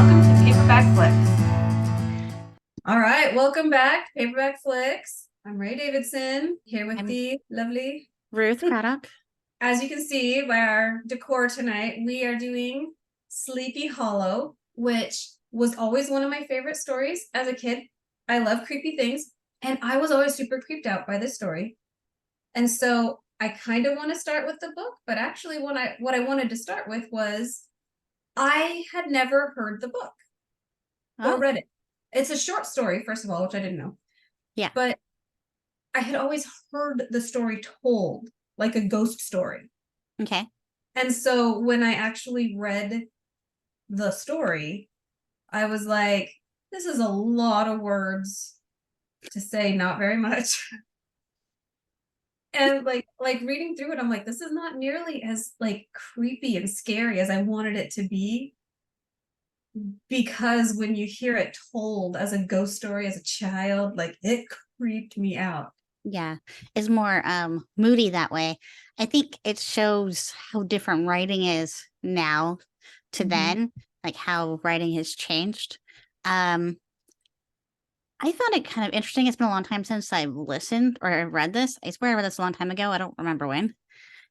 welcome to Paperback Flicks. All right, welcome back, Paperback Flicks. I'm Rae Davidson, here with the lovely Ruth Craddock. As you can see by our decor tonight, we are doing Sleepy Hollow, which was always one of my favorite stories as a kid. I love creepy things, and I was always super creeped out by this story. And so I kind of want to start with the book, but actually what I wanted to start with was I had never heard the book or read it. It's a short story, first of all, which I didn't know. Yeah. But I had always heard the story told like a ghost story. Okay. And so when I actually read the story, I was like, this is a lot of words to say not very much. And like reading through it, I'm like, this is not nearly as like creepy and scary as I wanted it to be. Because when you hear it told as a ghost story as a child, like it creeped me out. Yeah. It's more moody that way. I think it shows how different writing is now to then, like how writing has changed. I found it kind of interesting. It's been a long time since I've listened or read this. I swear I read this a long time ago. I don't remember when.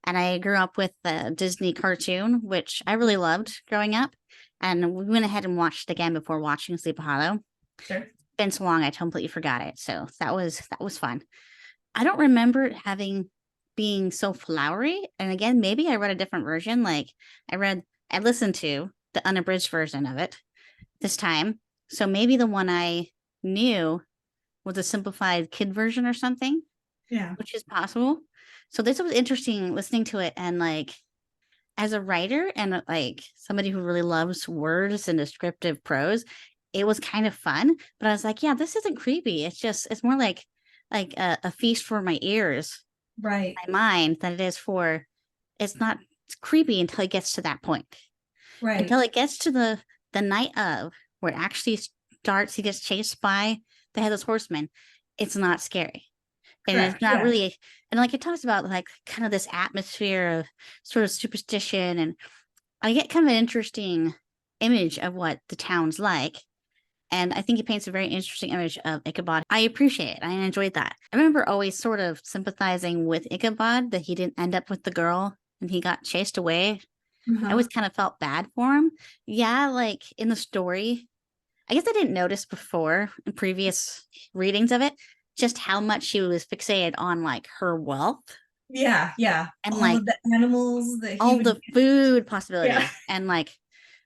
And I grew up with the Disney cartoon, which I really loved growing up. And we went ahead and watched it again before watching Sleepy Hollow. Sure. It's been so long, I completely forgot it. So that was fun. I don't remember it being so flowery. And again, maybe I read a different version. Like I listened to the unabridged version of it this time. So maybe the one I knew was a simplified kid version or something. Yeah. Which is possible. So this was interesting listening to it, and like as a writer and like somebody who really loves words and descriptive prose, it was kind of fun. But I was like, yeah, this isn't creepy. It's more like a feast for my ears, right, my mind, than it is for. It's not creepy until it gets to that point. Right. Until it gets to the night of where it actually starts. He gets chased by the Headless Horseman. It's not scary. And Correct, it's not really, and like it talks about like kind of this atmosphere of sort of superstition, and I get kind of an interesting image of what the town's like. And I think he paints a very interesting image of Ichabod. I appreciate it. I enjoyed that. I remember always sort of sympathizing with Ichabod that he didn't end up with the girl and he got chased away. I always kind of felt bad for him. Yeah, like in the story, I guess I didn't notice before in previous readings of it just how much she was fixated on like her wealth. Yeah. And all like of the animals that all the food possibilities. Yeah. And like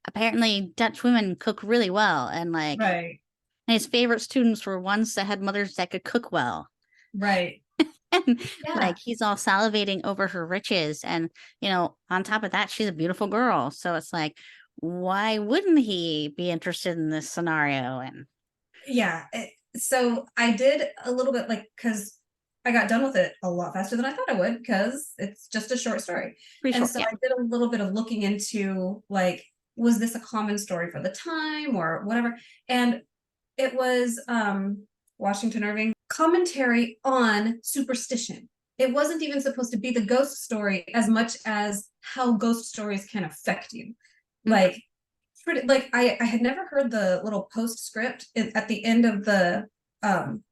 apparently Dutch women cook really well. And like right. And his favorite students were ones that had mothers that could cook well. Right. And like he's all salivating over her riches. And on top of that, she's a beautiful girl. So it's like, why wouldn't he be interested in this scenario? And so I did a little bit like because I got done with it a lot faster than I thought I would because it's just a short story. Pretty short, so yeah. I did a little bit of looking into like, was this a common story for the time or whatever? And it was Washington Irving commentary on superstition. It wasn't even supposed to be the ghost story as much as how ghost stories can affect you. Like I had never heard the little postscript at the end of the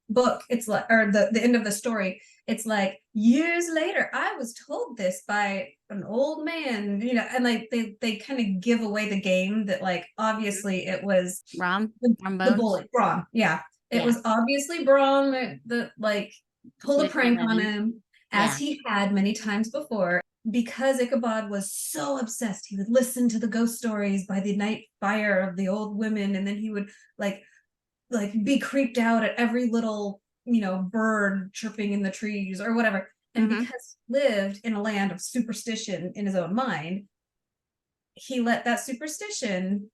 book. It's like, or the end of the story, it's like years later I was told this by an old man, and like they kind of give away the game that like obviously it was the bully Braun. It was obviously Braun that like pulled a prank on him, as he had many times before. Because Ichabod was so obsessed, he would listen to the ghost stories by the night fire of the old women, and then he would like be creeped out at every little bird chirping in the trees or whatever. And because he lived in a land of superstition in his own mind, he let that superstition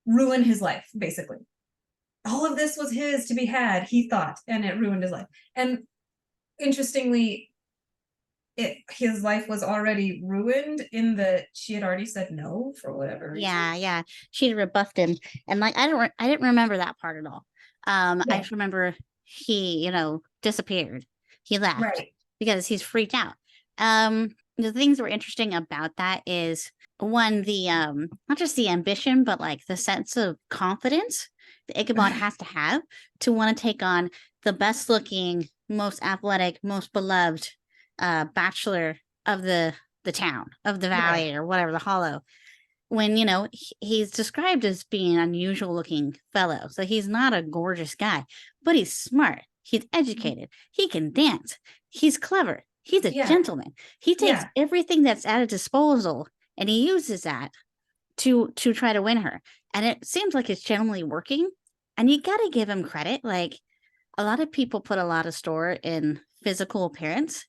ruin his life. Basically, all of this was his to be had, he thought, and it ruined his life. And interestingly, his life was already ruined in that she had already said no for whatever reason. Yeah, she had rebuffed him, and like I didn't remember that part at all. I just remember he disappeared. He left because he's freaked out. The things that were interesting about that is one, the not just the ambition, but like the sense of confidence that Ichabod has to have to want to take on the best looking, most athletic, most beloved bachelor of the town, of the Right. valley, or whatever, the hollow, when he's described as being an unusual looking fellow. So he's not a gorgeous guy, but he's smart, he's educated, he can dance, he's clever, he's a Yeah. gentleman. He takes Yeah. everything that's at his disposal and he uses that to try to win her. And it seems like it's generally working. And you got to give him credit. Like, a lot of people put a lot of store in physical appearance.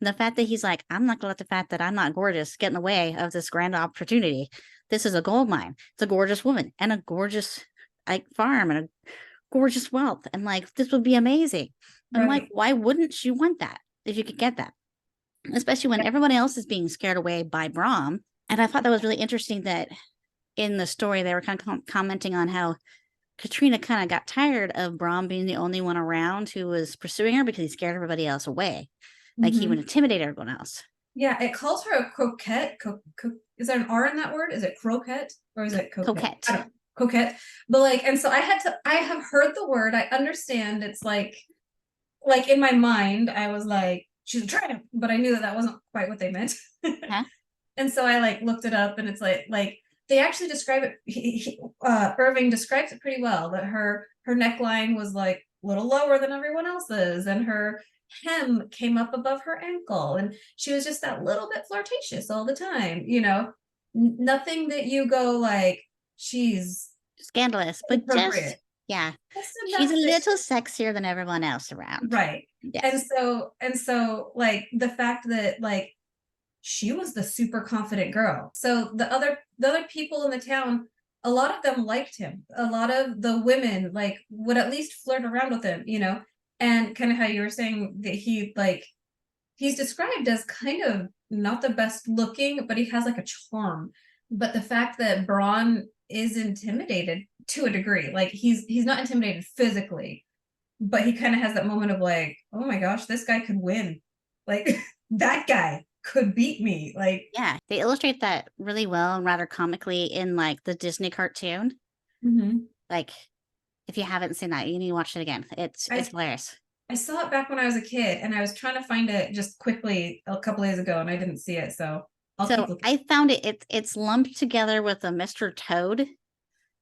And the fact that he's like, I'm not gonna let the fact that I'm not gorgeous get in the way of this grand opportunity. This is a gold mine. It's a gorgeous woman and a gorgeous like farm and a gorgeous wealth. And like, this would be amazing. And like, Right. why wouldn't you want that if you could get that? Especially when everyone else is being scared away by Brahm. And I thought that was really interesting that in the story, they were kind of commenting on how Katrina kind of got tired of Brahm being the only one around who was pursuing her because he scared everybody else away. Like he would intimidate everyone else. Yeah, it calls her a croquette. Is there an R in that word? Is it croquette or is it coquette? Coquette. I don't know. Coquette. But like, and so I have heard the word. I understand it's like in my mind, I was like, she's a tramp, but I knew that that wasn't quite what they meant. Huh? And so I like looked it up and it's like they actually describe it. Irving describes it pretty well, that her neckline was like a little lower than everyone else's and her hem came up above her ankle and she was just that little bit flirtatious all the time, nothing that you go like she's Scandalous, but just, yeah, she's a little sexier than everyone else around. Right. Yes. And so like the fact that like she was the super confident girl. So the other people in the town, a lot of them liked him. A lot of the women like would at least flirt around with him, and kind of how you were saying that he's described as kind of not the best looking, but he has like a charm. But the fact that Braun is intimidated to a degree, like he's not intimidated physically, but he kind of has that moment of like, oh my gosh, this guy could win. Like that guy could beat me. Like, yeah, they illustrate that really well and rather comically in like the Disney cartoon. Like, if you haven't seen that, you need to watch it again. It's hilarious. I saw it back when I was a kid and I was trying to find it just quickly a couple days ago and I didn't see it. So I found it's lumped together with the Mr. Toad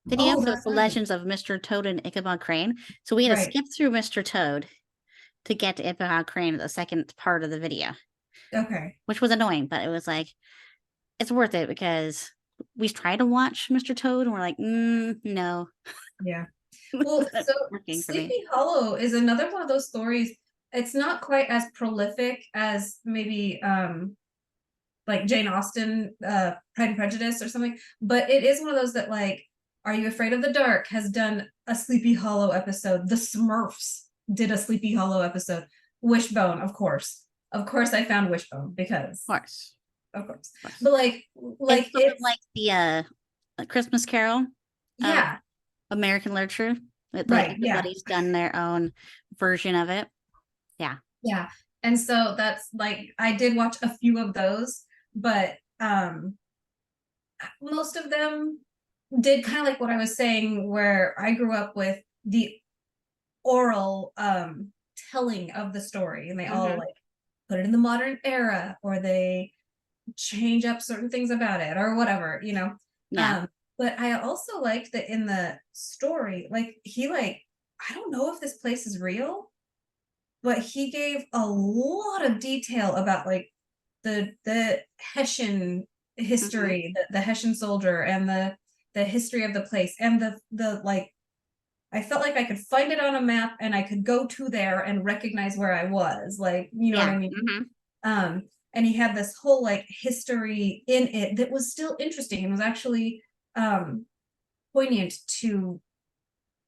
video. So it's the legends of Mr. Toad and Ichabod Crane. So we had to skip through Mr. Toad to get to Ichabod Crane, the second part of the video. Okay. Which was annoying, but it was like, it's worth it because we tried to watch Mr. Toad and we're like, no. Yeah. Well, so Sleepy Hollow is another one of those stories. It's not quite as prolific as maybe like Jane Austen, Pride and Prejudice or something, but it is one of those that like, Are You Afraid of the Dark has done a Sleepy Hollow episode. The Smurfs did a Sleepy Hollow episode. Wishbone, of course. Of course I found Wishbone because of course. But like it's like the Christmas Carol. Yeah. American literature. Everybody's done their own version of it. Yeah. Yeah. And so that's like, I did watch a few of those, but most of them did kind of like what I was saying, where I grew up with the oral telling of the story, and they all like put it in the modern era, or they change up certain things about it, or whatever, Yeah. But I also liked that in the story, like he I don't know if this place is real, but he gave a lot of detail about like the Hessian history, the Hessian soldier, and the history of the place, and the like. I felt like I could find it on a map and I could go to there and recognize where I was, like, you know what I mean? And he had this whole like history in it that was still interesting and was actually poignant to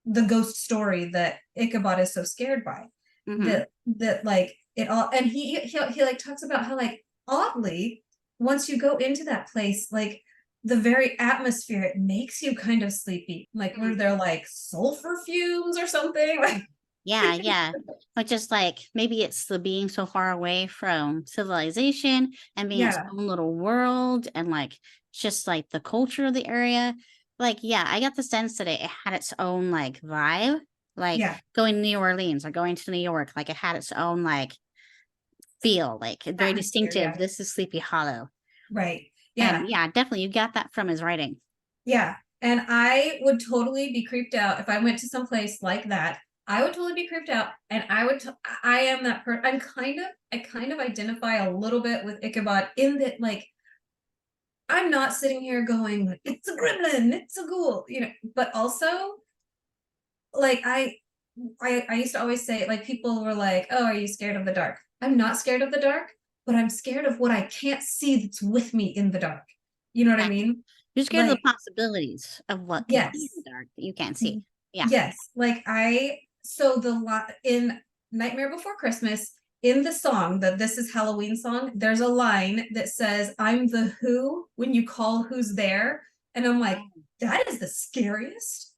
the ghost story that Ichabod is so scared by. That like it all, and he like talks about how like oddly, once you go into that place, like the very atmosphere, it makes you kind of sleepy. Like were there like sulfur fumes or something? Like Yeah. But just like maybe it's the being so far away from civilization and being its Yeah, own little world and like just like the culture of the area. Like, yeah, I got the sense that it had its own like vibe, like yeah, going to New Orleans or going to New York, like it had its own like feel, like very atmosphere, distinctive. yeah, This is Sleepy Hollow. right, And yeah, yeah, definitely you got that from his writing. yeah. And I would totally be creeped out if I went to some place like that. I would totally be creeped out, and I am that person. I kind of identify a little bit with Ichabod in that, like, I'm not sitting here going, like, it's a gremlin, it's a ghoul, but also, like, I used to always say, like, people were like, oh, are you scared of the dark? I'm not scared of the dark, but I'm scared of what I can't see that's with me in the dark. You know what I Yeah. mean? You're scared of the Like, possibilities of what could be in yes, the dark that you can't see. Yeah. yes. Like, so the lot in Nightmare Before Christmas, in the song, the This Is Halloween song, there's a line that says, I'm the who when you call who's there. And I'm like, that is the scariest.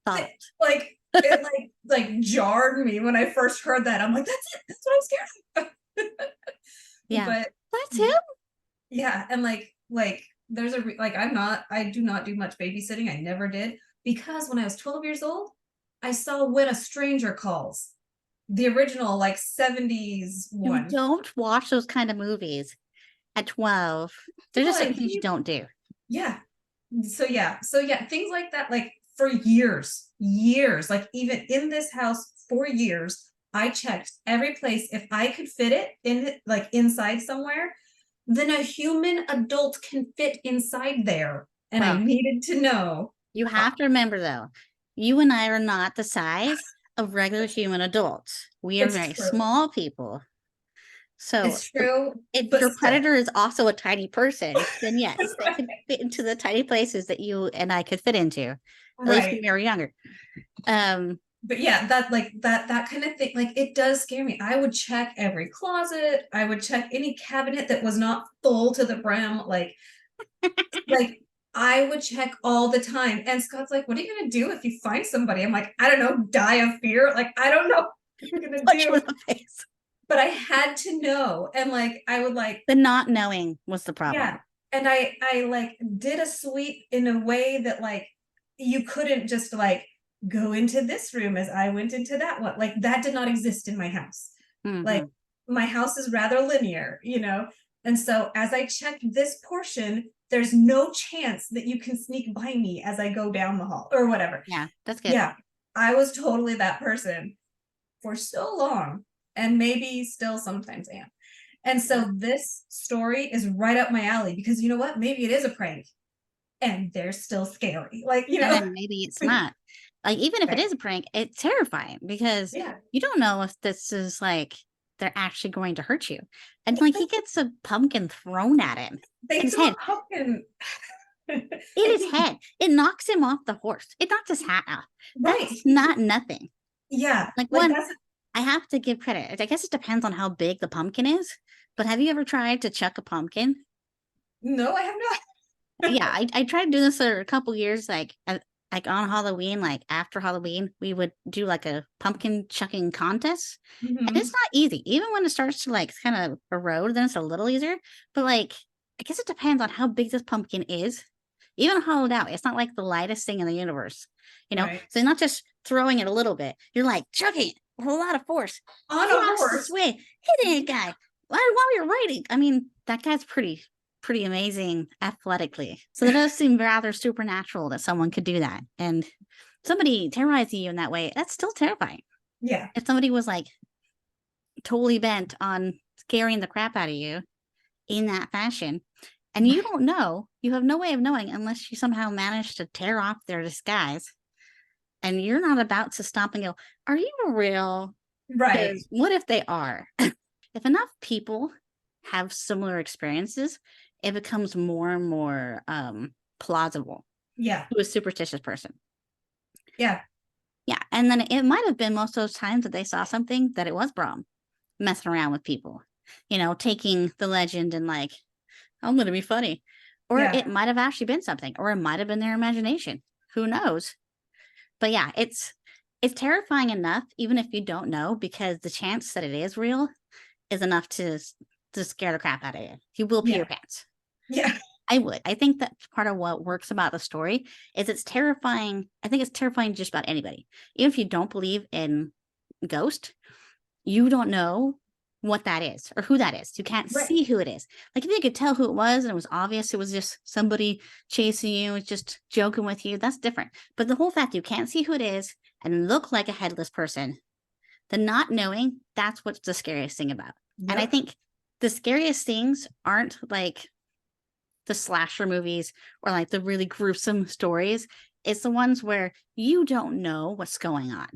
Thought. Like, it like jarred me when I first heard that. I'm like, that's it. That's what I'm scared of. Yeah. But That's him. yeah, and like there's I do not do much babysitting. I never did, because when I was 12 years old, I saw When a Stranger Calls, the original like 70s You one. don't watch those kind of movies at 12. There's People just like, certain things you don't do. yeah. So yeah, things like that, like for years, like even in this house for years, I checked every place if I could fit it in, like inside somewhere, then a human adult can fit inside there. And I Well, needed to know. you uh, have to remember though, you and I are not the size of regular human adults. We are it's very true. small people. So It's true, if but your still. predator is also a tiny person, then yes, they can fit into the tiny places that you and I could fit into, at least when Right. we were younger. Um, But yeah, that kind of thing, like it does scare me. I would check every closet, I would check any cabinet that was not full to the brim, like I would check all the time. And Scott's like, what are you gonna do if you find somebody? I'm like, I don't know, die of fear. Like, I don't know what I'm gonna punch you do. in the face. But I had to know. And like I would like, The not knowing was the yeah. problem. And I like did a sweep in a way that like you couldn't just like go into this room as I went into that one. Like that did not exist in my house. Like Mm-hmm. my house is rather linear. And so as I checked this portion, there's no chance that you can sneak by me as I go down the hall or whatever. Yeah, that's good. Yeah, I was totally that person for so long, and maybe still sometimes am. And Yeah. so this story is right up my alley, because you know what? Maybe it is a prank and they're still scary. And then maybe it's not. Like, even if it Right. is a prank, it's terrifying because Yeah. you don't know if this is like they're actually going to hurt you. And like he gets a pumpkin thrown at him They in his threw head. a pumpkin. In And his head. It knocks him off the horse. It knocks his hat off. right. That's not nothing. Yeah. Like Like one, that's I have to give credit. I guess it depends on how big the pumpkin is. But have you ever tried to chuck a pumpkin? no, I have not. Yeah, I tried to do this for a couple years, like on Halloween, like after Halloween, we would do like a pumpkin chucking contest. And it's Mhm. not easy. Even when it starts to like kind of erode, then it's a little easier. But like, I guess it depends on how big this pumpkin is. Even hollowed out, it's not like the lightest thing in the universe, you know? Right. So you're not just throwing it a little bit, you're like chucking it with a lot of force On a across the horse. sway, hitting a guy while you're riding. I mean, that guy's pretty amazing athletically. So it does seem rather supernatural that someone could do that. And somebody terrorizing you in that way, that's still terrifying. Yeah. If somebody was like totally bent on scaring the crap out of you in that fashion, and you don't know, you have no way of knowing unless you somehow manage to tear off their disguise and you're not about to stop and go, are you real? Right. Because what if they are? If enough people have similar experiences, it becomes more and more plausible Yeah. to a superstitious person. Yeah. Yeah. And then it might have been most of those times that they saw something that it was Brom messing around with people, taking the legend and like, I'm going to be funny. Or Yeah. it might have actually been something, or it might have been their imagination. Who knows? But yeah, It's terrifying enough, even if you don't know, because the chance that it is real is enough to scare the crap out of you. You will pee Yeah. your pants. Yeah. I would. I think that's part of what works about the story is it's terrifying. I think it's terrifying just about anybody. Even if you don't believe in ghost, you don't know what that is or who that is. You can't Right. see who it is. Like if you could tell who it was and it was obvious it was just somebody chasing you, just joking with you, that's different. But the whole fact you can't see who it is and look like a headless person, the not knowing, that's what's the scariest thing about. And I Yep. think the scariest things aren't like the slasher movies or like the really gruesome stories. It's the ones where you don't know what's going on.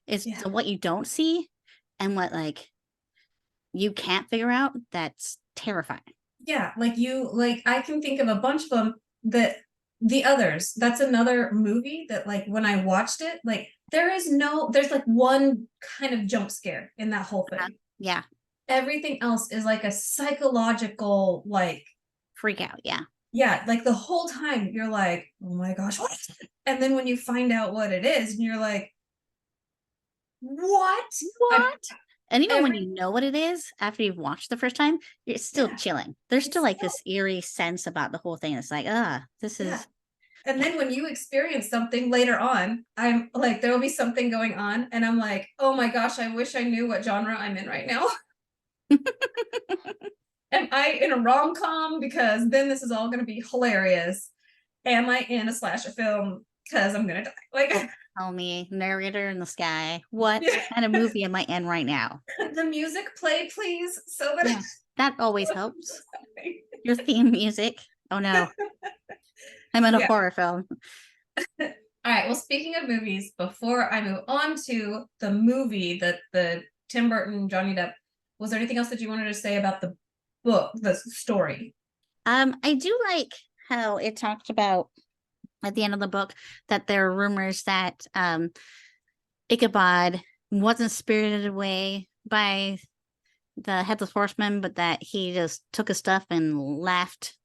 It's Yeah. what you don't see and what like you can't figure out that's terrifying. Yeah, like I can think of a bunch of them that the others. That's another movie that like when I watched it, like there's like one kind of jump scare in that whole thing. Yeah. Everything else is like a psychological like Freak out. Yeah. yeah, like the whole time you're like, oh my gosh, what is it? And then when you find out what it is, and you're like, what? What? And even when Every you know what it is, after you've watched the first time, you're still yeah, chilling. There's it's still like still this eerie sense about the whole thing. It's like, this yeah. is And then when you experience something later on, I'm like, there will be something going on, and I'm like, oh my gosh, I wish I knew what genre I'm in right now. Am I in a rom-com? Because then this is all going to be hilarious. Am I in a slasher film? Because I'm going to die. Like, tell me, narrator in the sky. What yeah. kind of movie am I in right now? The music play, please, so that Yeah, that always helps. Your theme music. Oh no, I'm in a yeah. horror film. All right. Well, speaking of movies, before I move on to the movie that the Tim Burton Johnny Depp, was there anything else that you wanted to say about the book, the story? I do like how it talked about at the end of the book that there are rumors that Ichabod wasn't spirited away by the Headless Horseman, but that he just took his stuff and left.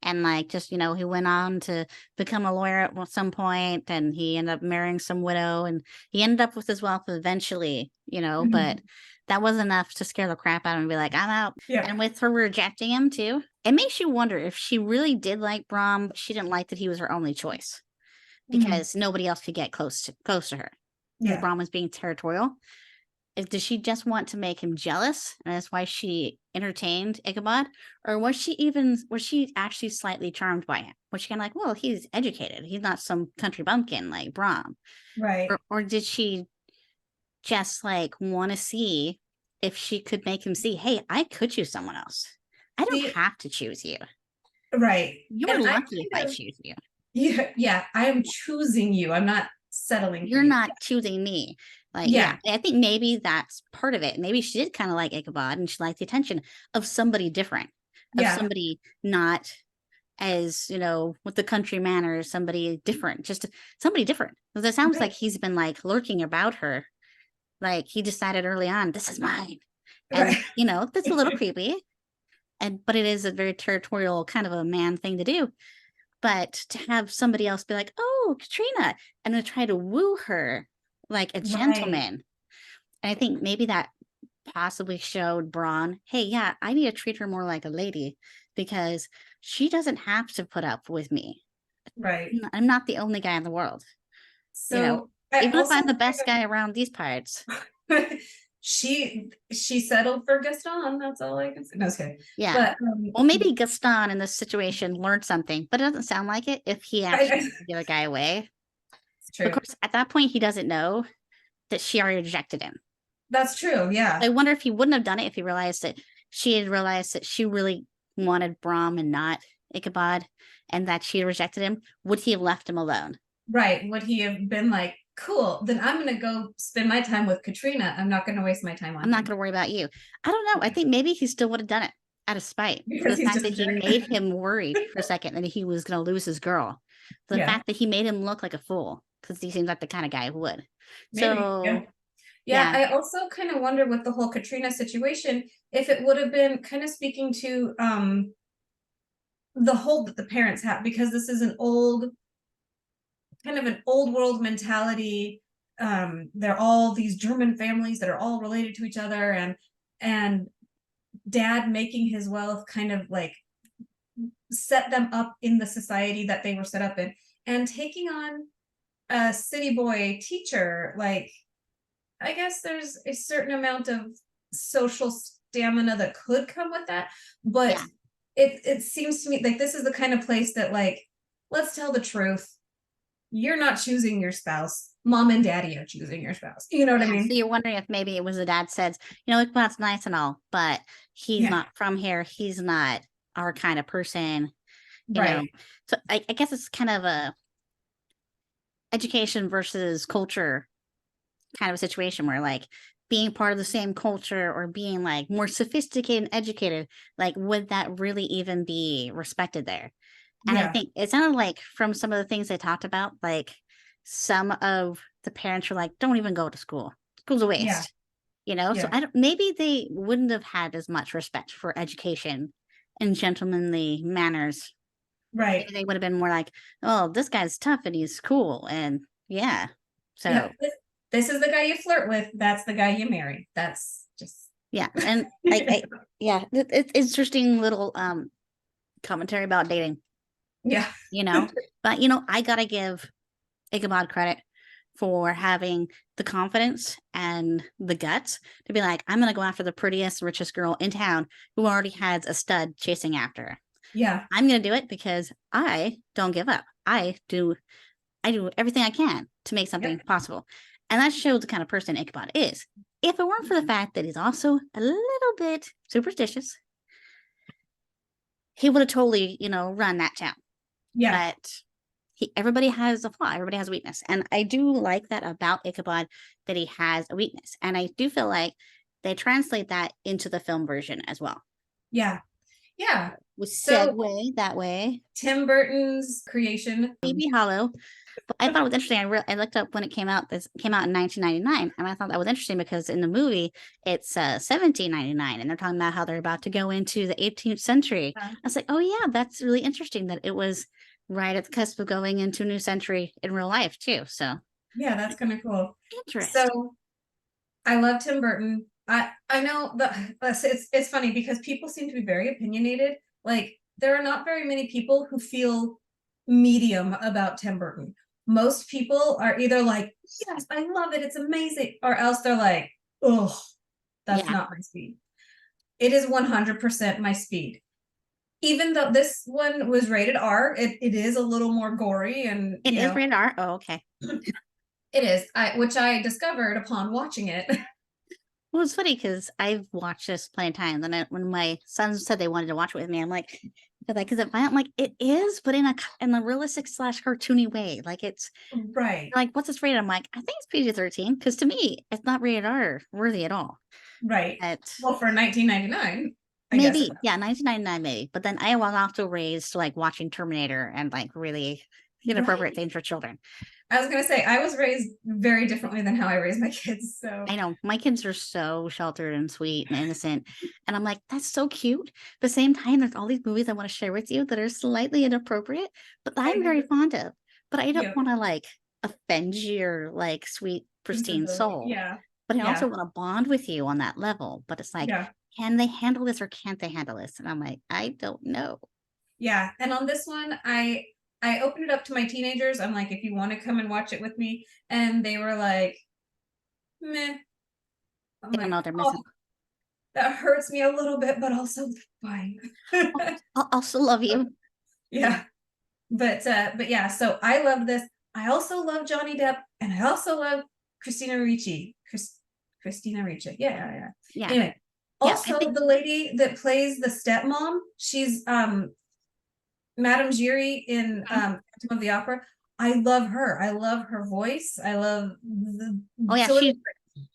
And like just, he went on to become a lawyer at some point and he ended up marrying some widow and he ended up with his wealth eventually, but that was enough to scare the crap out of him and be like, I'm out. Yeah. And with her rejecting him too, it makes you wonder if she really did like Brom, but she didn't like that he was her only choice because nobody else could get close to her. Because Yeah. Brom was being territorial. Did she just want to make him jealous and that's why she entertained Ichabod, or was she actually slightly charmed by him? Was she kind of like, well, he's educated, he's not some country bumpkin like Brom, Right. or did she just like want to see if she could make him see, hey, I could choose someone else, I don't See, have to choose you, right. you're And I lucky if I kind of choose you, yeah, I am choosing you. I'm not settling for you're you. not choosing me. Like, Yeah. yeah, I think maybe that's part of it. Maybe she did kind of like Ichabod and she liked the attention of somebody different, of Yeah. somebody not as, with the country manners, somebody different, just somebody different. Because it sounds like Right. he's been like lurking about her. Like he decided early on, this is mine. And, Right. that's a little creepy. But it is a very territorial kind of a man thing to do. But to have somebody else be like, oh, Katrina, and to try to woo her like a Right. gentleman. And I think maybe that possibly showed Braun, hey, yeah, I need to treat her more like a lady because she doesn't have to put up with me. Right. I'm not the only guy in the world. So I Even if also I'm the best guy around these parts. she settled for Gaston. That's all I can say. No, it's okay. Yeah. But Well, maybe Gaston in this situation learned something, but it doesn't sound like it if he actually it's took the other guy away. But of true. course, at that point, he doesn't know that she already rejected him. That's true. Yeah. I wonder if he wouldn't have done it if he realized that she had realized that she really wanted Brom and not Ichabod and that she rejected him. Would he have left him alone? Right. Would he have been like, cool, then I'm gonna go spend my time with Katrina. I'm not gonna waste my time on I'm not him. going to worry about you. I don't know. I think maybe he still would have done it out of spite. Because The he's fact just that a he jerk. made him worried for a second that he was going to lose his girl. The Yeah. fact that he made him look like a fool because he seems like the kind of guy who would. Maybe. Yeah. So, Yeah, yeah. I also kind of wonder with the whole Katrina situation if it would have been kind of speaking to the hold that the parents have, because this is an old kind of an old world mentality they're all these German families that are all related to each other, and dad making his wealth kind of like set them up in the society that they were set up in, and taking on a city boy teacher. Like, I guess there's a certain amount of social stamina that could come with that, but Yeah. it seems to me like this is the kind of place that, like, let's tell the truth. You're not choosing your spouse. Mom and daddy are choosing your spouse. You know what I Yeah. mean? So you're wondering if maybe it was the dad says, look, that's nice and all, but he's Yeah. not from here. He's not our kind of person, Right. So I guess it's kind of a education versus culture kind of a situation where like being part of the same culture or being like more sophisticated and educated, like would that really even be respected there? And I Yeah. think it sounded like from some of the things they talked about, like some of the parents were like, don't even go to school. School's a Yeah. waste, So Yeah. I don't, maybe they wouldn't have had as much respect for education and gentlemanly manners. Right. Maybe they would have been more like, oh, this guy's tough and he's cool. And yeah. Yeah. So This is the guy you flirt with. That's the guy you marry. That's just yeah. And yeah, it's interesting little commentary about dating, yeah. But I gotta give Ichabod credit for having the confidence and the guts to be like, I'm gonna go after the prettiest, richest girl in town who already has a stud chasing after her. Yeah. I'm gonna do it because I don't give up. I do everything I can to make something possible. And that shows the kind of person Ichabod is. If it weren't for the fact that he's also a little bit superstitious, he would have totally, run that town. Yeah. But everybody has a flaw, everybody has a weakness. And I do like that about Ichabod, that he has a weakness. And I do feel like they translate that into the film version as well. Yeah. Yeah. With segue that way. Tim Burton's creation. Maybe Hallow. But I thought it was interesting. I looked up when it came out. This came out in 1999, and I thought that was interesting because in the movie it's 1799, and they're talking about how they're about to go into the 18th century. I was like, oh yeah, that's really interesting that it was right at the cusp of going into a new century in real life too. So yeah, that's kind of cool. Interesting. So I love Tim Burton. I know that it's funny because people seem to be very opinionated. Like, there are not very many people who feel medium about Tim Burton. Most people are either like, yes, I love it, it's amazing, or else they're like, oh, that's not my speed. It is 100% my speed. Even though this one was rated R, it is a little more gory, and it is rated R. Oh, okay. It is, which I discovered upon watching it. Well, it's funny because I've watched this plenty of times, and when my sons said they wanted to watch it with me, I'm like, is it violent? I'm like, it is, but in a realistic / cartoony way. Like, it's right. Like, what's this rated? I'm like, I think it's PG-13 because to me, it's not rated R worthy at all. Right. Well, for 1999. Maybe, yeah, 1999 maybe. But then I was also raised like watching Terminator and like really inappropriate things for children. I was gonna say, I was raised very differently than how I raised my kids. So I know my kids are so sheltered and sweet and innocent, and I'm like, that's so cute. But at the same time, there's all these movies I want to share with you that are slightly inappropriate, but I'm very fond of. But I don't want to like offend your like sweet, pristine soul. Yeah. But I also want to bond with you on that level. But it's like, can they handle this or can't they handle this? And I'm like, I don't know. Yeah. And on this one, I opened it up to my teenagers. I'm like, if you want to come and watch it with me. And they were like, meh. They don't know what they're missing. That hurts me a little bit, but also fine. I'll also love you. Yeah. But yeah, so I love this. I also love Johnny Depp, and I also love Christina Ricci. Christina Ricci. Yeah. Anyway, also the lady that plays the stepmom, she's Madame Giry in Phantom of the Opera. I love her. I love her voice. I love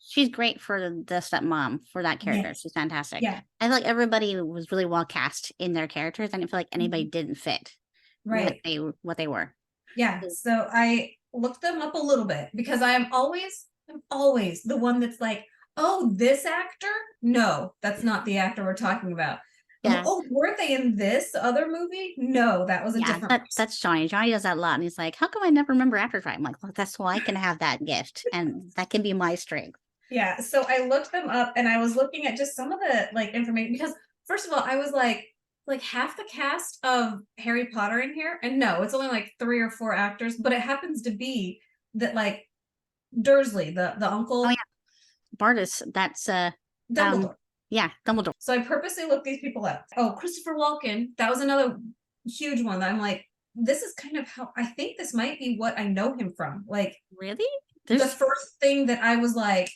she's great for the stepmom for that character. She's fantastic. Yeah. I feel like everybody was really well cast in their characters. I didn't feel like anybody didn't fit what they were. Yeah. So I looked them up a little bit because I'm always the one that's like, oh, this actor? No, that's not the actor we're talking about. Yeah. Oh, weren't they in this other movie? No, that was a Yeah, different person. that's Johnny. Johnny does that a lot. And he's like, how come I never remember actors right? I'm like, well, that's why I can have that gift. And that can be my strength. Yeah, so I looked them up and I was looking at just some of the like information because first of all, I was like half the cast of Harry Potter in here, and no, it's only like 3 or 4 actors, but it happens to be that like Dursley, the Oh, yeah. uncle, Bartis, that's Dumbledore. yeah, Dumbledore. So I purposely looked these people up. Oh, Christopher Walken, that was another huge one that I'm like, this is kind of how I think this might be what I know him from. Like Really? the There's first thing that I was like,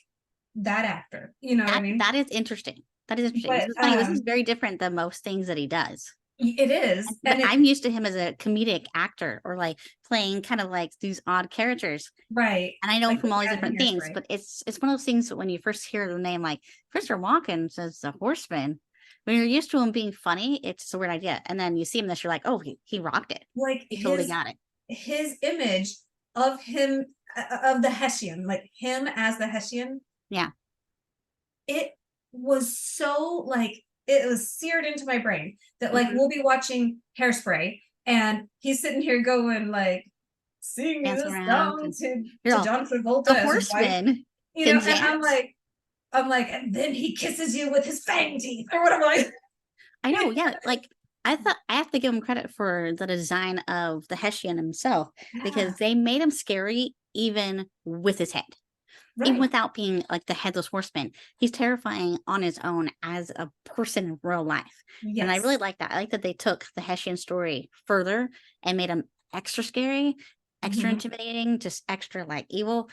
that actor, you know what I mean? that is interesting. That is interesting. This But is funny. This is very different than most things that he does. it is, But and it I'm used to him as a comedic actor or like playing kind of like these odd characters. right, And I know him like from the all these dad in different things, Hairspray. but it's one of those things that when you first hear the name, like Christopher Walken says the Horseman, when you're used to him being funny, it's a weird idea. And then you see him this, you're like, oh, he rocked it. Like He totally got it. his image of him of the Hessian, like him as the Hessian, Yeah. it was so like it was seared into my brain that like Mhm. we'll be watching Hairspray and he's sitting here going like sing Dancing this around song and to you're all John Travolta the as his wife, Horseman you can know, and dance. I'm like, and then he kisses you with his fang teeth or whatever. Like, I know, yeah. Like I thought I have to give him credit for the design of the Hessian himself yeah, because they made him scary even with his head. Even right. without being like the headless horseman, he's terrifying on his own as a person in real life. And I really Yes. like that. I like that they took the Hessian story further and made him extra scary, extra Mhm. intimidating, just extra like evil.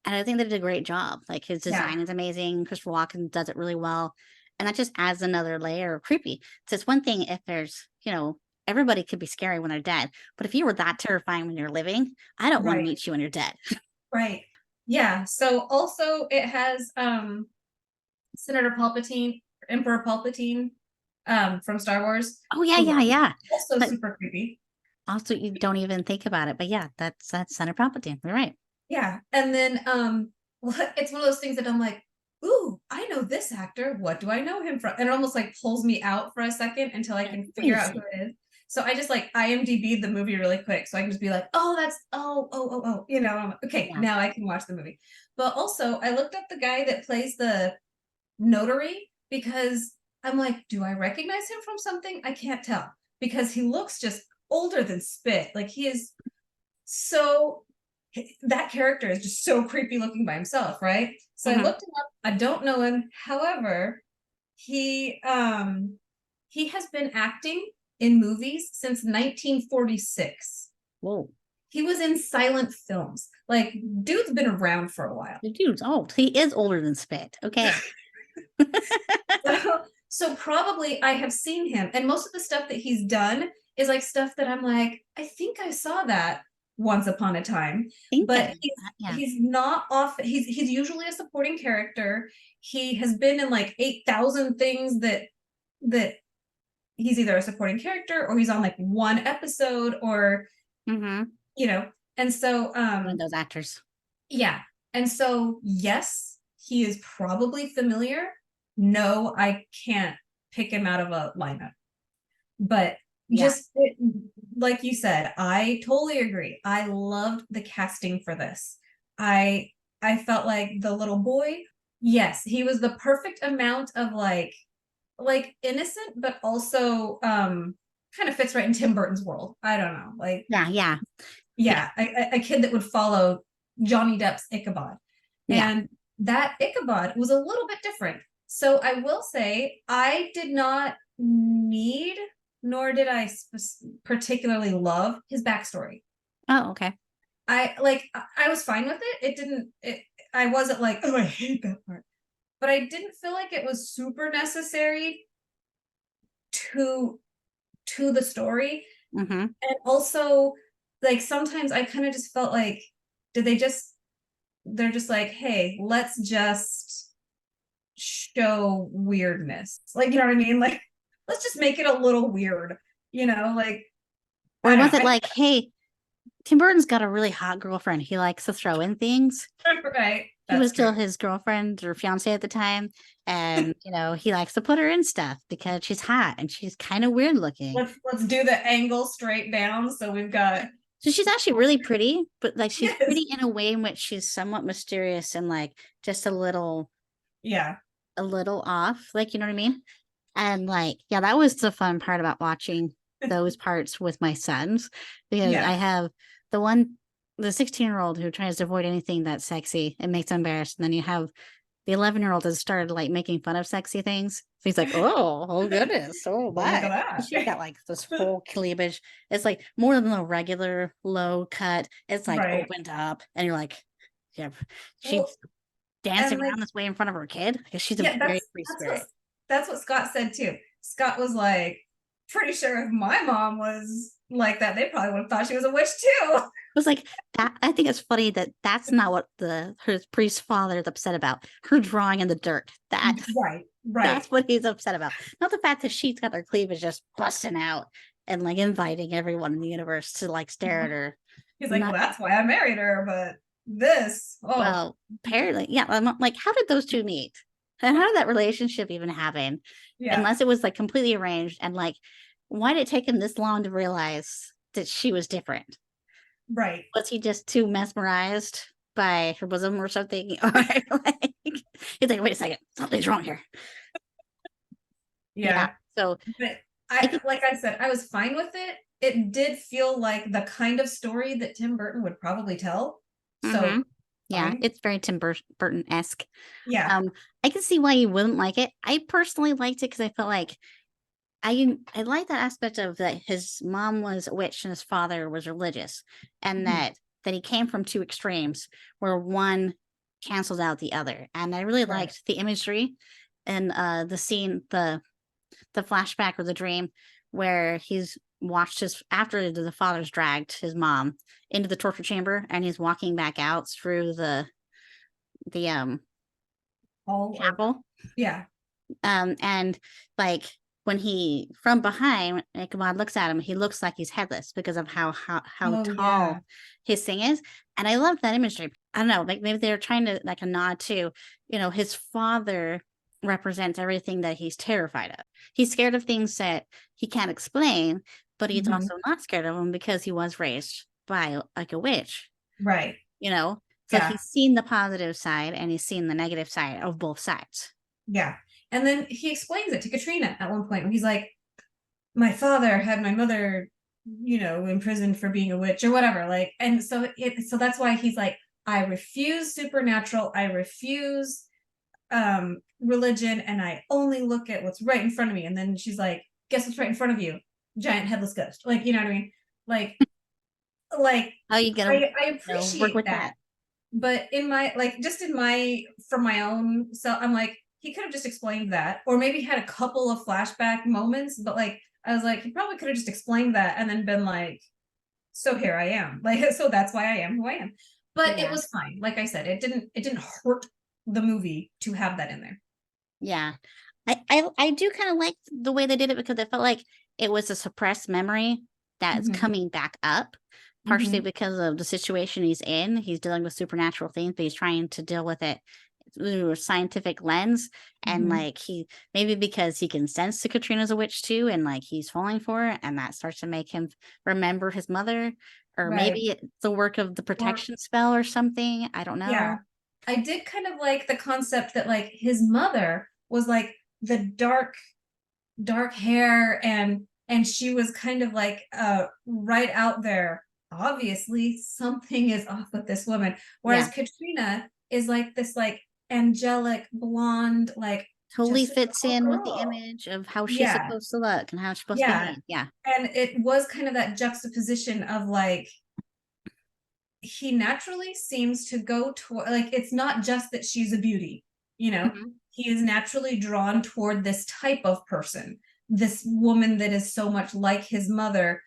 And I think they did a great job. Like his Yeah. design is amazing. Christopher Walken does it really well. And that just adds another layer of creepy. So it's one thing if there's, everybody could be scary when they're dead. But if you were that terrifying when you're living, I don't want to Right. meet you when you're dead. Right. Yeah. So also it has Senator Palpatine, Emperor Palpatine from Star Wars, Oh yeah, who's yeah, yeah. also But super creepy. also, you don't even think about it, but yeah, that's Senator Palpatine. You're right. Yeah. And then it's one of those things that I'm like, ooh, I know this actor. What do I know him from? And it almost like pulls me out for a second until I can figure out who Amazing. it is. So I just like IMDb'd the movie really quick. So I can just be like, oh, that's oh, you know, I'm like, okay, Yeah. now I can watch the movie. But also I looked up the guy that plays the notary because I'm like, do I recognize him from something? I can't tell because he looks just older than spit. Like he is so that character is just so creepy looking by himself, right? So I Hmm. looked him up. I don't know him. However, he has been acting in movies since 1946. Whoa. He was in silent films. Like, dude's been around for a while. The dude's old. He is older than Spit. Okay. So probably I have seen him, and most of the stuff that he's done is like stuff that I'm like, I think I saw that once upon a time. But Thinking. Yeah. he's not off. He's usually a supporting character. He has been in like 8,000 things that he's either a supporting character or he's on like one episode or Mm-hmm. you know. And so One of those actors. yeah. And so yes, he is probably familiar. No, I can't pick him out of a lineup. But Yeah. just like you said, I totally agree. I loved the casting for this. I I felt like the little boy, yes, he was the perfect amount of like innocent, but also kind of fits right in Tim Burton's world. I don't know. Like, Yeah. Yeah. Yeah. yeah, a kid that would follow Johnny Depp's Ichabod. Yeah. And that Ichabod was a little bit different. So I will say I did not need, nor did I particularly love his backstory. Oh, okay. I was fine with it. I wasn't like, oh, I hate that part. But I didn't feel like it was super necessary to the story. Mm-hmm. And also like sometimes I kind of just felt like did they just they're just like, hey, let's just show weirdness. Like, you know what I mean? Like, let's just make it a little weird, like, Or I was don't it know. like, hey, Tim Burton's got a really hot girlfriend. He likes to throw in things. Right. She was That's still great. his girlfriend or fiance at the time. And, he likes to put her in stuff because she's hot and she's kind of weird looking. Let's do the angle straight down. So we've got So she's actually really pretty, but like she's yes. pretty in a way in which she's somewhat mysterious and like just Yeah. a little off. Like, you know what I mean? And like, yeah, that was the fun part about watching those parts with my sons because I Yeah. have the 16-year-old who tries to avoid anything that's sexy and makes embarrassed. And then you have the 11-year-old that started like making fun of sexy things. So he's like, oh goodness, oh Well, look my. at She's got that. like this full cleavage. It's like more than the regular low cut. It's like Right. opened up, and you're like, yeah, she's Well, dancing and like, around this way in front of her kid because she's a yeah, very free that's spirit. what Scott said too. Scott was like, pretty sure if my mom was like that, they probably would have thought she was a witch too. Was like that. I think it's funny that that's not what her priest father is upset about. Her drawing in the dirt. Right. Right. That's what he's upset about. Not the fact that she's got her cleavage just busting out and like inviting everyone in the universe to like stare at her. He's like, well, Not that's why I married her, but this, oh, well, apparently, yeah. I'm like, how did those two meet? And how did that relationship even happen? yeah, Unless it was like completely arranged, and like, why did it take him this long to realize that she was different? right. Was he just too mesmerized by her bosom or something? Or like he's like, wait a second, something's wrong here. Yeah. Yeah. So But I think like I said, I was fine with it. It did feel like the kind of story that Tim Burton would probably tell. hmm So yeah, fine. it's very Tim Burton-esque. Yeah. I can see why you wouldn't like it. I personally liked it because I felt like I like that aspect of that his mom was a witch and his father was religious, and Mhm. that he came from two extremes where one canceled out the other. And I really Right. liked the imagery and the scene, the flashback or the dream where he's watched his after the father's dragged his mom into the torture chamber and he's walking back out through the All or chapel. yeah. And like when he from behind, Ichabod looks at him, he looks like he's headless because of how Oh yeah. tall his thing is. And I love that imagery. I don't know, like maybe they're trying to like a nod to, his father represents everything that he's terrified of. He's scared of things that he can't explain, but he's Mhm. also not scared of them because he was raised by like a witch, Right. you know? So Yeah. he's seen the positive side and he's seen the negative side of both sides. Yeah. And then he explains it to Katrina at one point when he's like, my father had my mother, imprisoned for being a witch or whatever. Like, and so that's why he's like, I refuse supernatural, I refuse religion, and I only look at what's right in front of me. And then she's like, guess what's right in front of you? Giant headless ghost. Like, you know what I mean? Like, like How you gonna, I work appreciate with that. that? But in my like just in my from my own self, I'm like, he could have just explained that, or maybe had a couple of flashback moments, but like I was like, he probably could have just explained that and then been like, so here I am. Like, so that's why I am who I am. But it Yeah. was fine. Like I said, it didn't hurt the movie to have that in there. Yeah. I do kind of like the way they did it because I felt like it was a suppressed memory that's Mm-hmm. coming back up, partially Mm-hmm. because of the situation he's in. He's dealing with supernatural things, but he's trying to deal with it through a scientific lens. And Mm-hmm. like he maybe because he can sense that Katrina's a witch too, and like he's falling for it, and that starts to make him remember his mother, or Right. maybe it's the work of the Or protection spell or something. I don't yeah. know. I did kind of like the concept that like his mother was like the dark hair, and she was kind of like right out there, obviously something is off with this woman, whereas Yeah. Katrina is like this like angelic blonde, like Totally just a fits normal in with the girl. image of how she's Yeah. supposed to look and how she's supposed to Yeah. behave. Yeah. And it was kind of that juxtaposition of like he naturally seems to go toward, like, it's not just that she's a beauty, you know, Mhm. he is naturally drawn toward this type of person, this woman that is so much like his mother,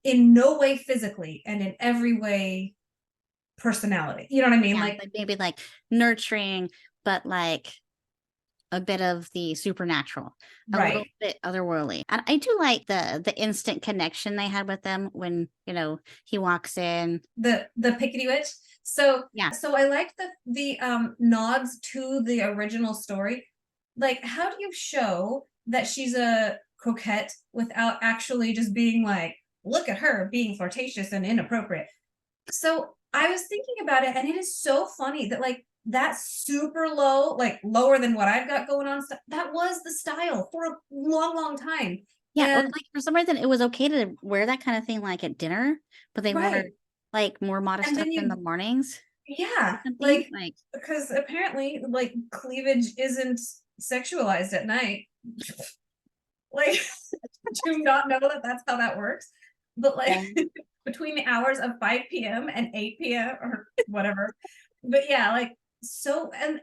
in no way physically and in every way personality. You know what I mean? Yeah, Like, like maybe like nurturing, but like a bit of the supernatural, a little right. bit otherworldly. And I do like the instant connection they had with them when, he walks in. The Pickety Witch. So Yeah. so I like the nods to the original story. Like, how do you show that she's a coquette without actually just being like, look at her being flirtatious and inappropriate? So I was thinking about it, and it is so funny that like that super low, like lower than what I've got going on stuff, that was the style for a long, long time. Yeah, or And like for some reason it was okay to wear that kind of thing like at dinner, but they wore right. like more modest And stuff then in the you mornings or yeah, something. like Like, because apparently like cleavage isn't sexualized at night. Like, do you not know that that's how that works? But like yeah, between the hours of 5 p.m. and 8 p.m. or whatever. But yeah, like so and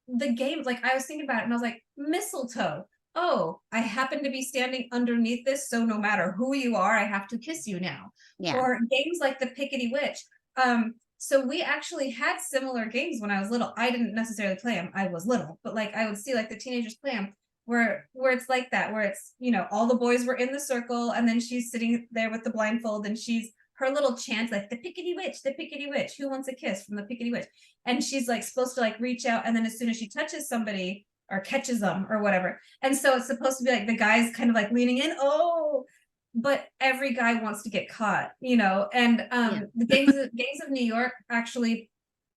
the games, like I was thinking about it and I was like, mistletoe. Oh, I happen to be standing underneath this, so no matter who you are, I have to kiss you now. yeah. Or games like the Pickety Witch. So we actually had similar games when I was little. I didn't necessarily play them. I was little, but like I would see like the teenagers play them where it's like that, where it's, all the boys were in the circle and then she's sitting there with the blindfold and she's her little chant like the Pickety Witch, who wants a kiss from the Pickety Witch? And she's like supposed to like reach out, and then as soon as she touches somebody or catches them or whatever. And so it's supposed to be like the guy's kind of like leaning in, oh, but every guy wants to get caught, and Yeah. the gangs of New York actually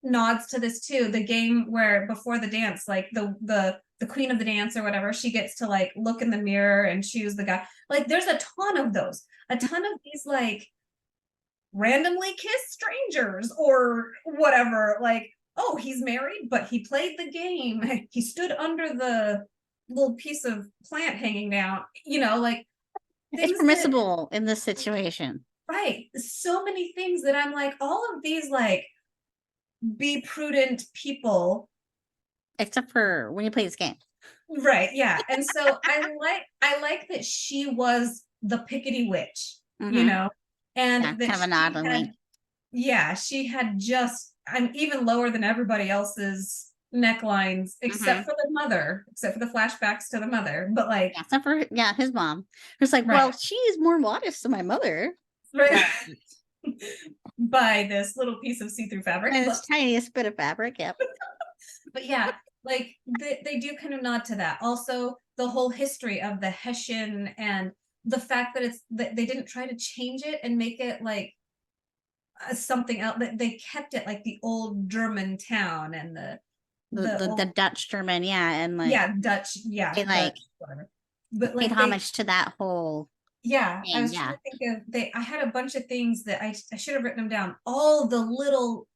nods to this too. The game where before the dance, like the queen of the dance or whatever, she gets to like look in the mirror and choose the guy. Like there's a ton of those, a ton of these like randomly kiss strangers or whatever. Like, oh, he's married, but he played the game. He stood under the little piece of plant hanging down, like It's things that permissible in this situation. right. So many things that I'm like, all of these like be prudent people. Except for when you play this game. Right, yeah. And so I like that she was the Pickety Witch, Mm-hmm. and Yeah, that kind of a nod she and had wink. yeah, she had just I'm even lower than everybody else's necklines, Mm-hmm. except for the flashbacks to the mother. But like, Yeah, except for his mom. It's like, right, well, she's more modest than my mother. right. But By this little piece of see-through fabric. and But this tiniest bit of fabric, yep. but yeah, like they do kind of nod to that. Also, the whole history of the Hessian and the fact that it's that they didn't try to change it and make it like something else. That they kept it like the old German town and the The old Dutch German, yeah, and like yeah Dutch yeah they Dutch like whatever. But paid like they homage to that whole yeah, I thing, was trying yeah. to think of I had a bunch of things that I should have written them down. All the little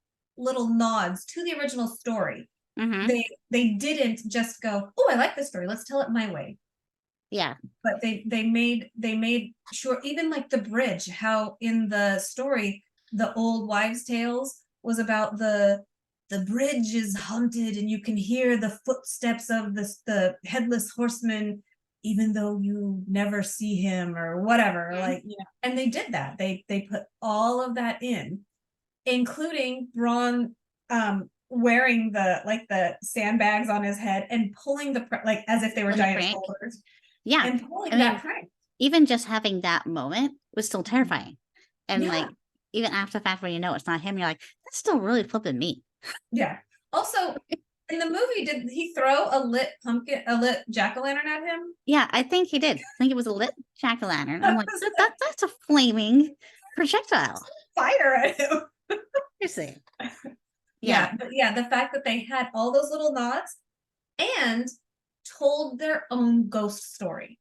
nods to the original story. Mm-hmm. They didn't just go, oh, I like this story, let's tell it my way. Yeah. But they made sure, even like the bridge, how in the story the old wives' tales was about the bridge is haunted and you can hear the footsteps of the headless horseman even though you never see him or whatever, Mhm. like, and they did that. They put all of that in, including Braun wearing the sandbags on his head and pulling like as if they were When the giant prank. shoulders Yeah. and pulling I that mean, prank. even just having that moment was still terrifying. And Yeah, like even after the fact where you know it's not him, you're like, that's still really flipping me. yeah. Also, in the movie, did he throw a lit jack-o'-lantern at him? Yeah, I think he did. I think it was a lit jack-o'-lantern. I'm like, that's a flaming projectile. Fire at him. Seriously. Yeah. Yeah, but yeah, the fact that they had all those little nods and told their own ghost story.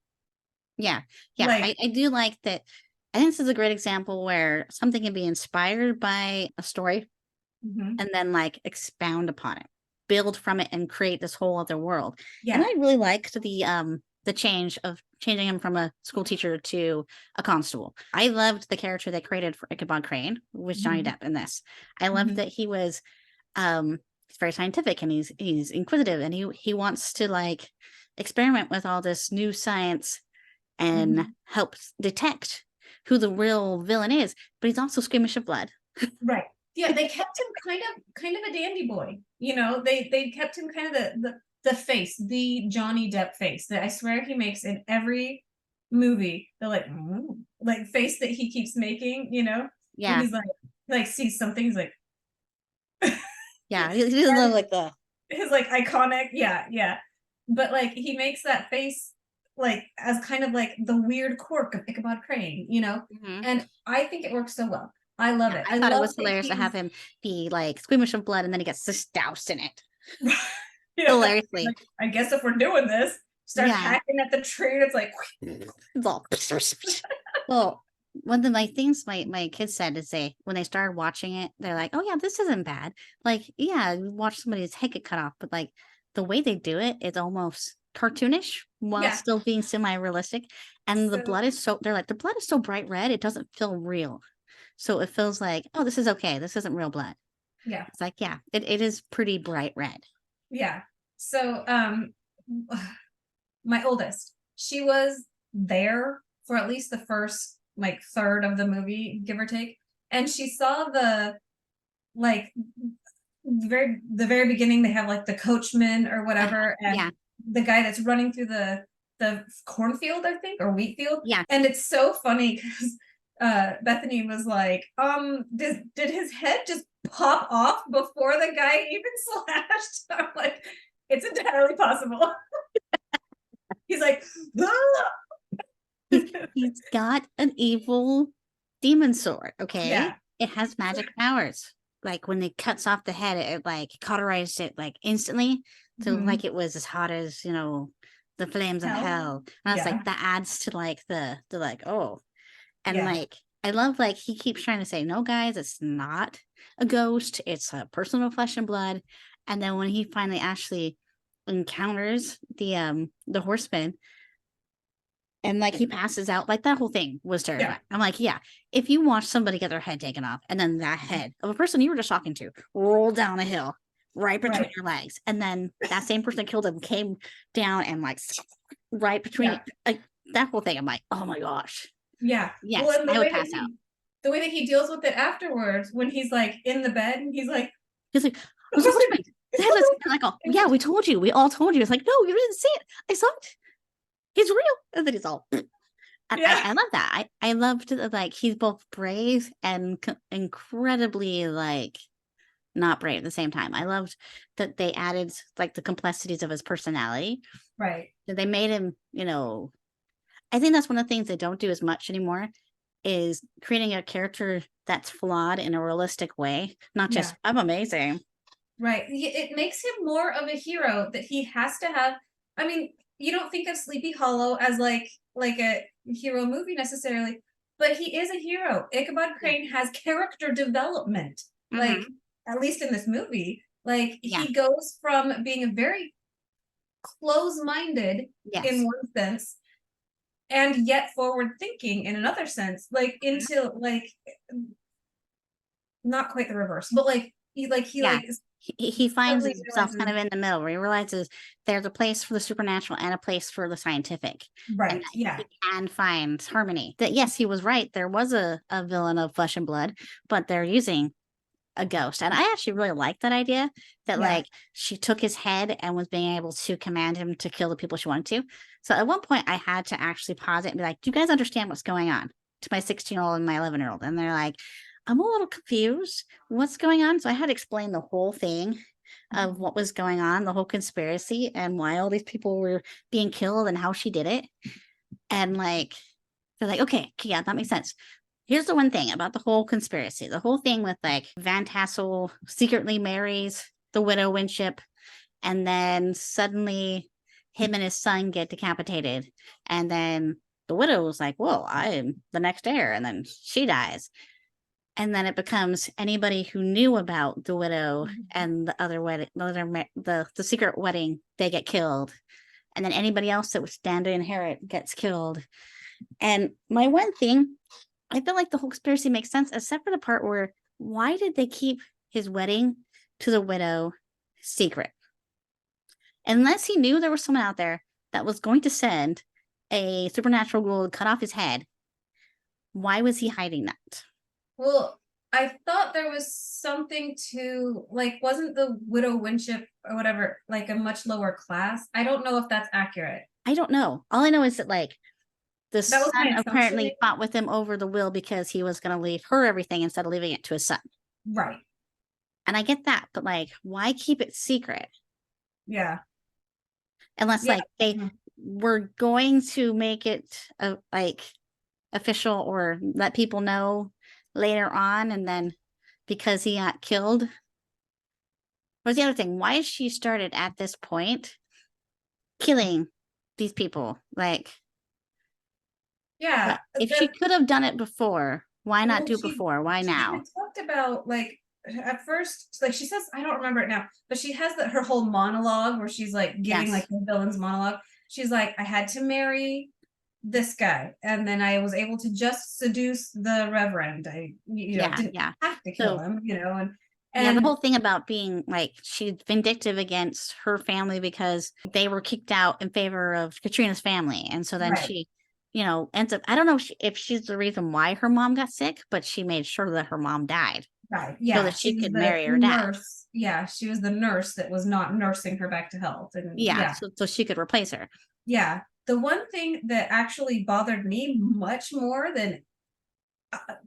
Yeah. Yeah. Like, I do like that. I think this is a great example where something can be inspired by a story mhm, and then like expound upon it, build from it and create this whole other world. And yeah. I really liked the change of changing him from a school teacher to a constable. I loved the character they created for Ichabod Crane, with Johnny Mhm, Depp in this. I loved mhm, that he was he's very scientific and he's inquisitive and he wants to like experiment with all this new science and mhm. help detect who the real villain is, but he's also squeamish of blood. Right. Yeah, they kept him kind of a dandy boy. They kept him kind of the face, the Johnny Depp face that I swear he makes in every movie. The like like face that he keeps making, when Yeah. he's like sees something, he's like Yeah, he doesn't look like the his like iconic, yeah. But like he makes that face like as kind of like the weird quirk of Ichabod Crane, you know? Mhm. And I think it works so well. I love Yeah, it. I I thought it love was that hilarious to he's have him be like squeamish of blood and then he gets just doused in it. yeah. Hilariously. Like, I guess if we're doing this, starts Yeah. hacking at the tree, and it's like It's all well, one of my things my kids said is when they started watching it, they're like, "Oh yeah, this isn't bad." Like, yeah, you watch somebody's head get cut off, but like the way they do it, it's almost cartoonish while yeah. still being semi-realistic. And the So blood is they're like, the blood is so bright red, it doesn't feel real. So it feels like, oh, this is okay. This isn't real blood. yeah, It's like, yeah, it is pretty bright red. yeah. So my oldest, she was there for at least the first like third of the movie, give or take. And she saw like the very beginning, they have like the coachman or whatever, and Yeah, the guy that's running through the cornfield, I think, or wheat field. yeah. And it's so funny because Bethany was like, did his head just pop off before the guy even slashed? I'm like, it's entirely possible. He's like, He's got an evil demon sword, okay? yeah, It has magic powers. Like when it cuts off the head, it like cauterized it like instantly. So mhm. like it was as hot as, the flames of Hell, hell. And I was yeah, like, that adds to like the like, oh. And yeah, like I love like he keeps trying to say, no, guys, it's not a ghost, it's a person of flesh and blood. And then when he finally actually encounters the horseman, and like he passes out, like that whole thing was yeah, terrifying. I'm like, yeah, if you watch somebody get their head taken off and then that head of a person you were just talking to roll down a hill right between right, your legs, and then that same person that killed him came down and like right between, yeah, like that whole thing, I'm like, oh my gosh, yeah. Well, yes, and I would pass out. the way that he deals with it afterwards, when he's like in the bed, and he's like, He's like, the who's the horseman, horseman? it's The headless, horseman. like, oh yeah, we told you, we all told you. It's like, no, you didn't see it, I saw it, he's real. And then he's all Yeah, I love that. I loved that, like he's both brave and incredibly like not brave at the same time. I loved that they added like the complexities of his personality. right, That they made him, I think that's one of the things they don't do as much anymore is creating a character that's flawed in a realistic way, not yeah. just I'm amazing. Right. It makes him more of a hero that he has to have. I mean, you don't think of Sleepy Hollow as like a hero movie necessarily, but he is a hero. Ichabod Yeah. Crane has character development. Like Hmm. at least in this movie, like Yeah. he goes from being a very close-minded in Yes. one sense and yet forward thinking in another sense, like Mhm. into like not quite the reverse, but he Yeah. like He finds suddenly himself kind realizes of in the middle where he realizes there's a place for the supernatural and a place for the scientific, and right, that yeah. he can find harmony. That yes, he was right. There was a villain of flesh and blood, but they're using a ghost. And I actually really like that idea that Yeah. like she took his head and was being able to command him to kill the people she wanted to. So at one point I had to actually pause it and be like, do you guys understand what's going on? To my 16-year-old and my 11-year-old. And they're like, I'm a little confused. What's going on? So I had to explain the whole thing of what was going on, the whole conspiracy and why all these people were being killed and how she did it. And like they're like, okay, yeah, that makes sense. Here's the one thing about the whole conspiracy. The whole thing with like Van Tassel secretly marries the widow Winship, and then suddenly him and his son get decapitated. And then the widow was like, well, I am the next heir. And then she dies. And then it becomes anybody who knew about the widow and the other wedding, the secret wedding, they get killed. And then anybody else that would stand to inherit gets killed. And my one thing, I feel like the whole conspiracy makes sense, except for the part where why did they keep his wedding to the widow secret? Unless he knew there was someone out there that was going to send a supernatural ghoul to cut off his head, why was he hiding that? Well, I thought there was something to like, wasn't the widow Winship or whatever like a much lower class? I don't know if that's accurate. I don't know. All I know is that like the That was my son assumption. apparently fought with him over the will because he was going to leave her everything instead of leaving it to his son. Right. And I get that, but like, why keep it secret? Yeah. Unless Yeah. like they were going to make it like official or let people know later on, and then because he got killed. What's the other thing? Why she started at this point killing these people? Like, Yeah. if she could have done it before, why not do it before? Why She now? had talked about like at first, like she says, I don't remember it now, but she has her whole monologue where she's like giving like the villain's monologue. She's like, I had to marry this guy, and then I was able to just seduce the Reverend. I, didn't have to kill him, and the whole thing about being like she's vindictive against her family because they were kicked out in favor of Katrina's family, and so then she, ends up. I don't know if she's the reason why her mom got sick, but she made sure that her mom died, right? so Yeah, that she was could the marry her dad. nurse. Yeah, she was the nurse that was not nursing her back to health, and so she could replace her. Yeah, the one thing that actually bothered me much more than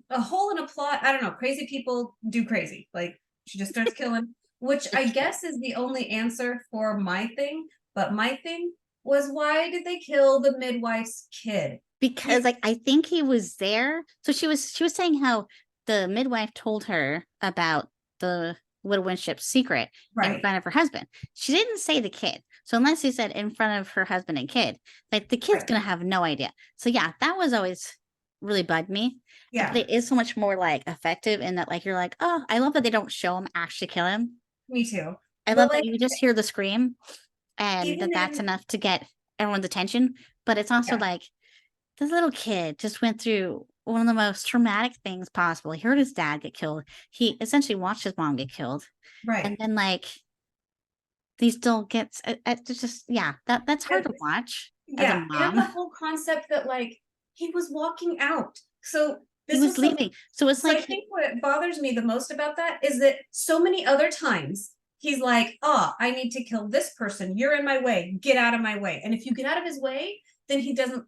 a hole in a plot, I don't know, crazy people do crazy. Like she just starts killing, which I guess is the only answer for my thing. But my thing was, why did they kill the midwife's kid? Because like I think he was there. So she was saying how the midwife told her about the widowmanship secret in front of her husband. She didn't say the kid. So unless he said in front of her husband and kid, like the kid's gonna have no idea. So yeah, that was always really bugged me. Yeah, but it is so much more like effective in that, like you're like, oh, I love that they don't show him actually kill him. Me too. I love that you just hear the scream, and that's in, enough to get everyone's attention. But it's also like this little kid just went through one of the most traumatic things possible. He heard his dad get killed. He essentially watched his mom get killed. Right. And then like he still gets it's just that's hard to watch as a mom. And the whole concept that like he was walking out. So he was leaving. So it's like I think what bothers me the most about that is that so many other times he's like, oh, I need to kill this person. You're in my way. Get out of my way. And if you get out of his way, then he doesn't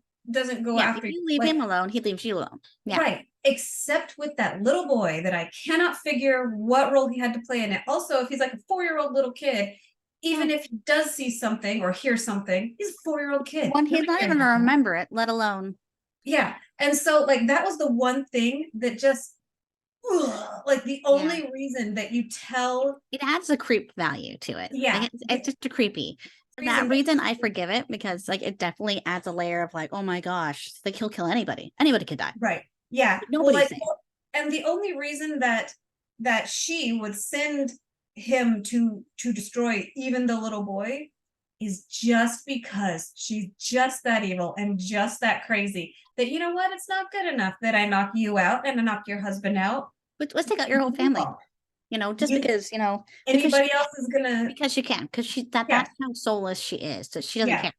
go after you. Leave him alone, he leaves you alone. Yeah. Right. Except with that little boy that I cannot figure what role he had to play in it. Also, if he's like a 4-year-old little kid, even if he does see something or hear something, he's a 4-year-old kid. Well, he's not even gonna remember it, let alone. Yeah. And so like that was the one thing that just like the only reason that you tell it adds a creep value to it. Yeah. Like it's just a creepy. For that reason I forgive it, because like it definitely adds a layer of like, oh my gosh, like he'll kill anybody. Anybody could die. Right. Yeah. Nobody's safe. And the only reason that she would send him to destroy even the little boy is just because she's just that evil and just that crazy that, you know what, it's not good enough that I knock you out and I knock your husband out. Let's take out your whole family. Just because, anybody else is gonna, because she can, because that's how soulless she is. So she doesn't care.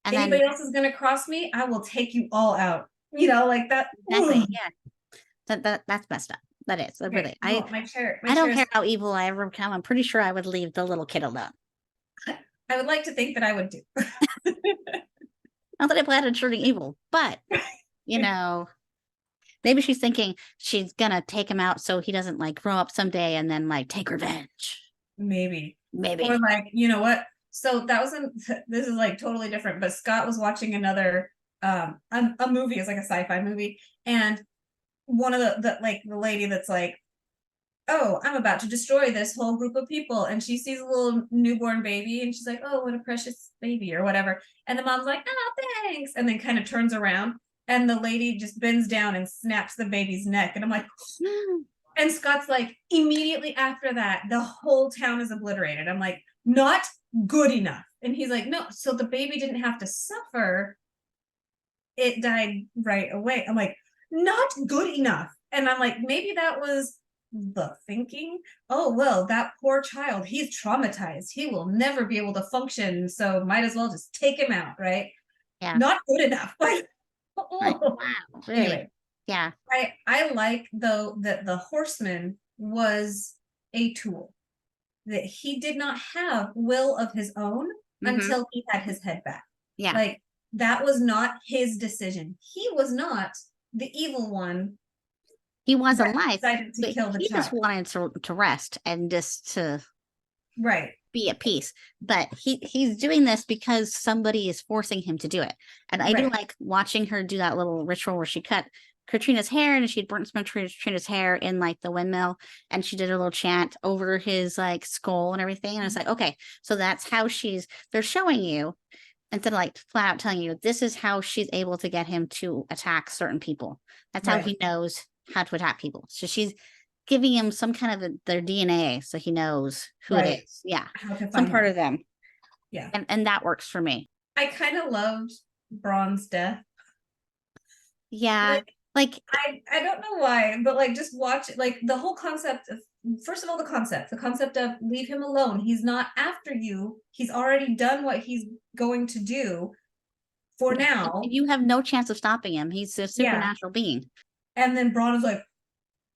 And anybody else is gonna cross me, I will take you all out. Like that. Exactly. Yeah. That's messed up. That is. Really. I don't care how evil I ever become. I'm pretty sure I would leave the little kid alone. I would like to think that I would do. Not that I plan on turning evil, but maybe she's thinking she's gonna take him out so he doesn't like grow up someday and then like take revenge. Maybe. Or like, you know what? So that was this is like totally different, but Scott was watching another a movie. It's like a sci-fi movie, and one of the lady that's like, oh, I'm about to destroy this whole group of people, and she sees a little newborn baby and she's like, oh, what a precious baby or whatever, and the mom's like, oh, thanks, and then kind of turns around and the lady just bends down and snaps the baby's neck, and I'm like and Scott's like, immediately after that the whole town is obliterated. I'm like, not good enough. And he's like, no, so the baby didn't have to suffer, it died right away. I'm like, not good enough. And I'm like, maybe that was the thinking. Oh, well, that poor child, he's traumatized, he will never be able to function, so might as well just take him out, right? Not good enough. Like, wow, really? Anyway, I like though that the horseman was a tool, that he did not have will of his own until he had his head back. Like that was not his decision. He was not the evil one He wasn't That life, decided to but kill the he just child. wanted to rest and just to Right. be at peace. But he's doing this because somebody is forcing him to do it. And I do Right. like watching her do that little ritual where she cut Katrina's hair and she'd burnt some of Katrina's hair in like the windmill, and she did a little chant over his like skull and everything. And it's like, okay, so that's how they're showing you, instead of like flat out telling you, this is how she's able to get him to attack certain people. That's how Right. he knows how to attack people. So she's giving him some kind of their DNA so he knows who it Right. is. Yeah. How to Some find part them. of them. Yeah. And that works for me. I kind of loved Braun's death. Yeah. Like I don't know why, but like just watch it, like the whole concept of, first of all, the concept of leave him alone. He's not after you. He's already done what he's going to do for now. you have no chance of stopping him. He's a Yeah. supernatural being. And then Braun is like,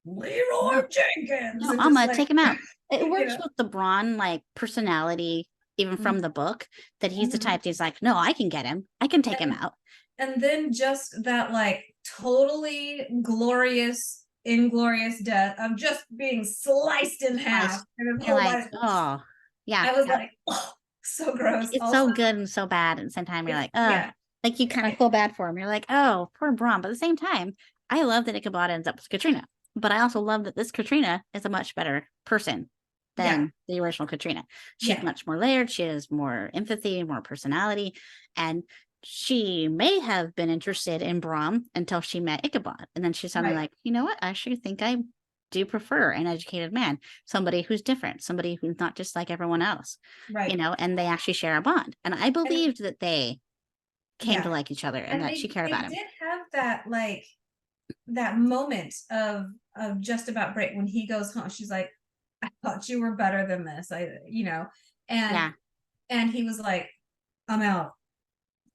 Leroy No, Jenkins. no, And I'm just gonna like, take him out. It you works know. with the Braun like personality, even from the book, that he's the Mhm. type that's like, no, I can get him. I can take him out. And then just that like totally glorious, inglorious death of just being sliced in half. And his You're whole like, body. oh, yeah. I was Yeah. like, oh, so gross. It's Also, so good and so bad. At the same time, you're like, yeah. like you kind of feel bad for him. You're like, oh, poor Braun. But at the same time, I love that Ichabod ends up with Katrina. But I also love that this Katrina is a much better person than the original Katrina. She's much more layered. She has more empathy, more personality. And she may have been interested in Braun until she met Ichabod. And then she's suddenly like, you know what? I actually think I do prefer an educated man, somebody who's different, somebody who's not just like everyone else. Right. You know, and they actually share a bond. And I believed that they came to like each other and that she cared about him. They did have that like that moment of just about break when he goes home. She's like, I thought you were better than this. And he was like, I'm out.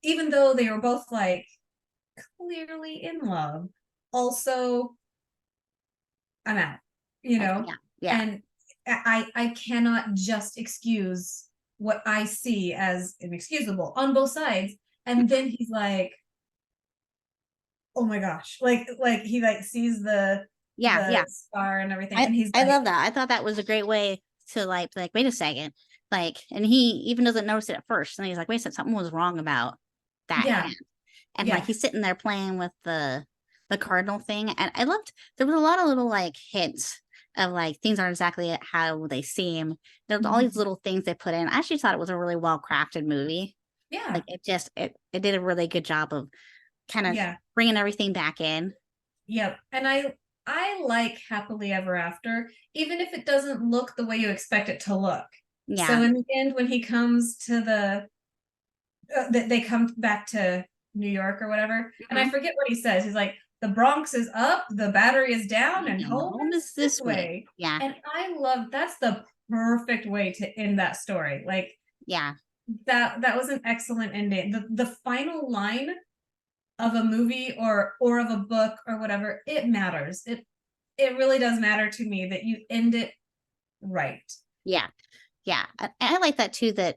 Even though they were both like clearly in love, also I'm out, and I cannot just excuse what I see as inexcusable on both sides. And then he's like, oh my gosh, like he like sees the scar and everything, and he's I like, love that. I thought that was a great way to like wait a second, like, and he even doesn't notice it at first, and he's like, wait a second, something was wrong about that hand. And like he's sitting there playing with the cardinal thing, and I loved there was a lot of little like hints of like things aren't exactly how they seem. There's all these little things they put in. I actually thought it was a really well crafted movie. Like it did a really good job of kind of bringing everything back in. Yep. And I like Happily Ever After, even if it doesn't look the way you expect it to look. Yeah. So in the end, when he comes to they come back to New York or whatever, and I forget what he says. He's like, the Bronx is up, the battery is down, and home is this way. Yeah. And I love, that's the perfect way to end that story. Like, that was an excellent ending. The final line of a movie or of a book or whatever, it matters. It really does matter to me that you end it right. Yeah. I like that too, that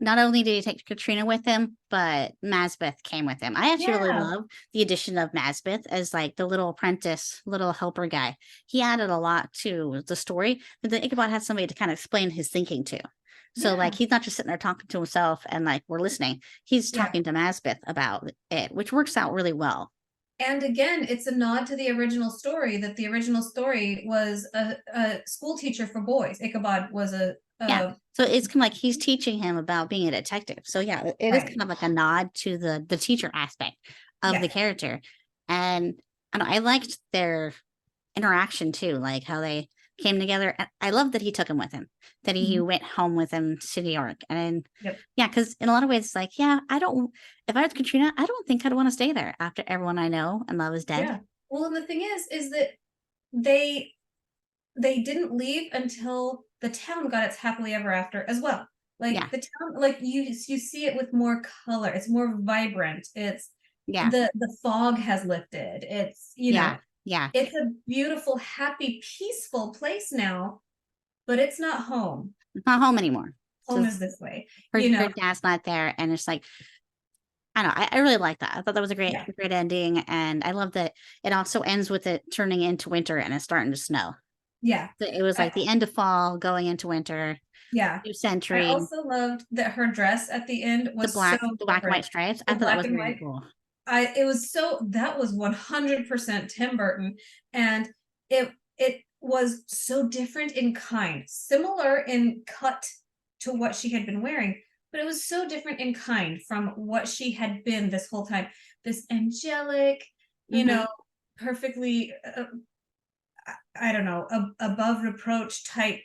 not only did he take Katrina with him, but Mazbeth came with him. I actually really love the addition of Mazbeth as like the little apprentice, little helper guy. He added a lot to the story, but then Ichabod had somebody to kind of explain his thinking to. So like he's not just sitting there talking to himself and like we're listening. He's talking to Mazbeth about it, which works out really well. And again, it's a nod to the original story, that the original story was a school teacher for boys. Ichabod was a so it's kind of like he's teaching him about being a detective. So it is kind of like a nod to the teacher aspect of the character. And I liked their interaction too, like how they came together. I love that he took him with him, that he went home with him to New York. And because in a lot of ways, it's like, if I was Katrina, I don't think I'd want to stay there after everyone I know and love is dead. Yeah. Well, and the thing is that they didn't leave until the town got its happily ever after as well. Like the town, like you see it with more color. It's more vibrant. It's the fog has lifted. It's it's a beautiful, happy, peaceful place now, but it's not home. It's not home anymore. Home is this way. Her dad's not there, and it's like I know, I really like that. I thought that was a Yeah. great ending, and I love that it also ends with it turning into winter and it's starting to snow. Yeah. So it was like the end of fall going into winter, Yeah. new I century, also loved that her dress at the end was so the black and white different. stripes. I The thought that black was and very white. cool. It was so, that was 100% Tim Burton, and it was so different in kind, similar in cut to what she had been wearing, but it was so different in kind from what she had been this whole time. This angelic, you Hmm. know, perfectly, I don't know, above reproach type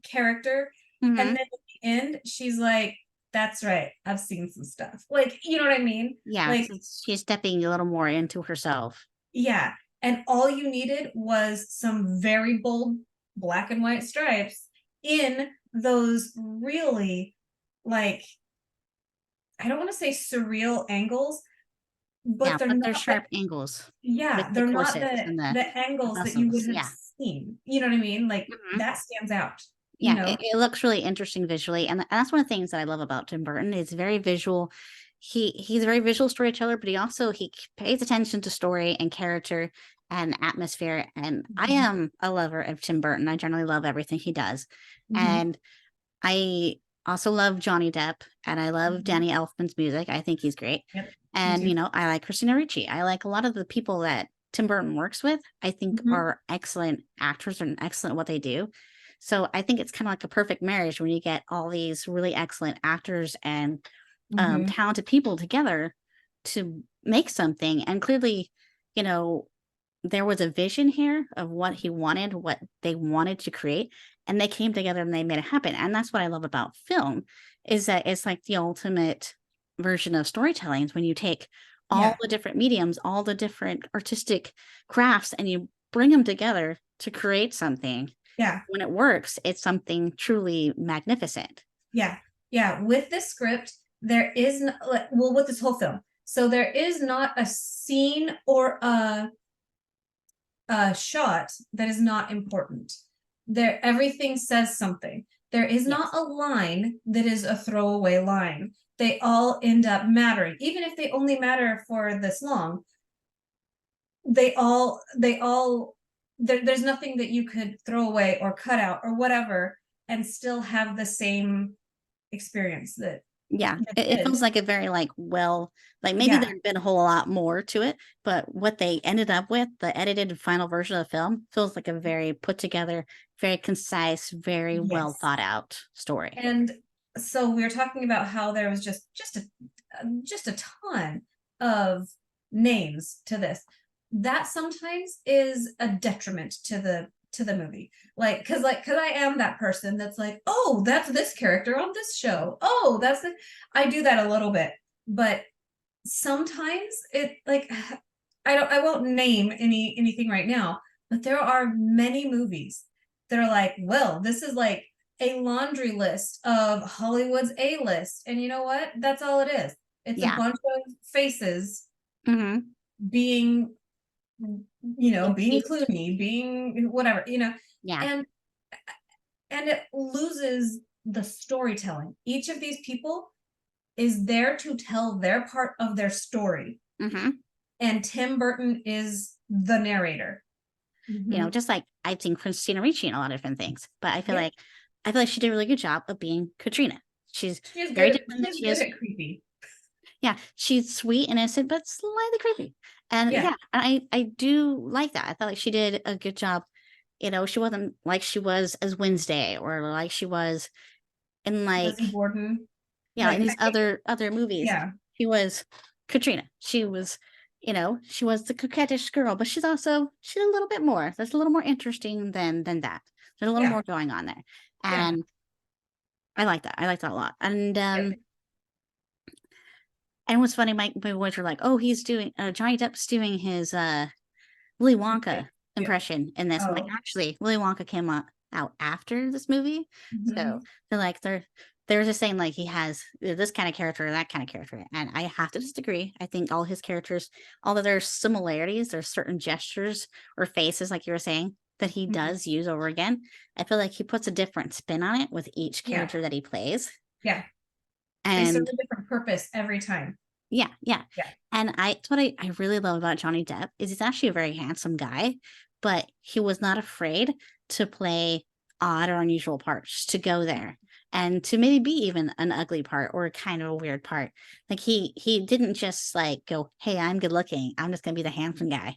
character. And Hmm. then at the end, she's like, that's right, I've seen some stuff. Like, you know what I mean? Yeah, Like, she's stepping a little more into herself. yeah. And all you needed was some very bold black and white stripes in those really, like, I don't want to say surreal angles, Yeah, but they're but not they're the, sharp angles with yeah, the they're not corsets and the the angles that you bustles. would have Yeah. seen. You know what I mean? Like Mhm. that stands out, you Yeah, know? it looks really interesting visually, and that's one of the things that I love about Tim Burton. It's very visual. He's a very visual storyteller, but he pays attention to story and character and atmosphere. And I Mhm. am a lover of Tim Burton. I generally love everything he does, Mhm. and I also love Johnny Depp, and I love Mhm. Danny Elfman's music. I think he's great, Yep. Me and too. I like Christina Ricci. I like a lot of the people that Tim Burton works with. I think Mhm. are excellent actors and excellent at what they do. So I think it's kind of like a perfect marriage when you get all these really excellent actors and Mhm. talented people together to make something. And clearly, you know, there was a vision here of what he wanted, what they wanted to create, and they came together and they made it happen. And that's what I love about film is that it's like the ultimate version of storytelling is when you take all Yeah. the different mediums, all the different artistic crafts, and you bring them together to create something. Yeah. When it works, it's something truly magnificent. Yeah. Yeah. With this script, there is no, like, well, with this whole film. So there is not a scene or a shot that is not important. There, everything says something. There is not Yes. a line that is a throwaway line. They all end up mattering, even if they only matter for this long. They all there's nothing that you could throw away or cut out or whatever and still have the same experience that Yeah, the it feels kids. like a very, like, well, like, maybe Yeah, there'd been a whole lot more to it, but what they ended up with, the edited final version of the film, feels like a very put together, very concise, very well yes. thought out story. And so we were talking about how there was just a ton of names to this. That sometimes is a detriment to the movie. Because I am that person that's like, oh, that's this character on this show. Oh, that's the, I do that a little bit, but sometimes it like I won't name anything right now, but there are many movies that are like, well, this is like a laundry list of Hollywood's A list. And you know what? That's all it is. It's a Yeah. bunch of faces Mhm. being, being Infused. Clooney, being whatever, Yeah. and it loses the storytelling. Each of these people is there to tell their part of their story, Mhm. and Tim Burton is the narrator. Mhm. Just like I've seen Christina Ricci in a lot of different things, but Yep. I feel like she did a really good job of being Katrina. She's She's very good. different than She's she good is. at creepy. Yeah, she's sweet, innocent, but slightly creepy. And Yeah. yeah, I do like that. I felt like she did a good job. She wasn't like she was as Wednesday or like she was in Lizzie like Borden. yeah, Like in these other movies. yeah. She was Katrina. She was the coquettish girl, but she's a little bit more. That's a little more interesting than that. There's a little Yeah. more going on there. Yeah. And I like that. I like that a lot. Yep. And what's funny, my boys were like, "Oh, he's doing Johnny Depp's doing his Willy Yep. Wonka Yep. impression in this." I'm like, Oh. actually, Willy Wonka came out after this movie, so Mhm. they're just saying like he has this kind of character or that kind of character, and I have to disagree. I think all his characters, although there's similarities, there's certain gestures or faces, like you were saying, that he Mhm. does use over again. I feel like he puts a different spin on it with each Yeah. character that he plays, Yeah. They serve and a different purpose every time. Yeah, yeah. Yeah. And it's what I really love about Johnny Depp is he's actually a very handsome guy, but he was not afraid to play odd or unusual parts, to go there and to maybe be even an ugly part or kind of a weird part. Like he didn't just like go, "Hey, I'm good looking. I'm just gonna be the handsome guy."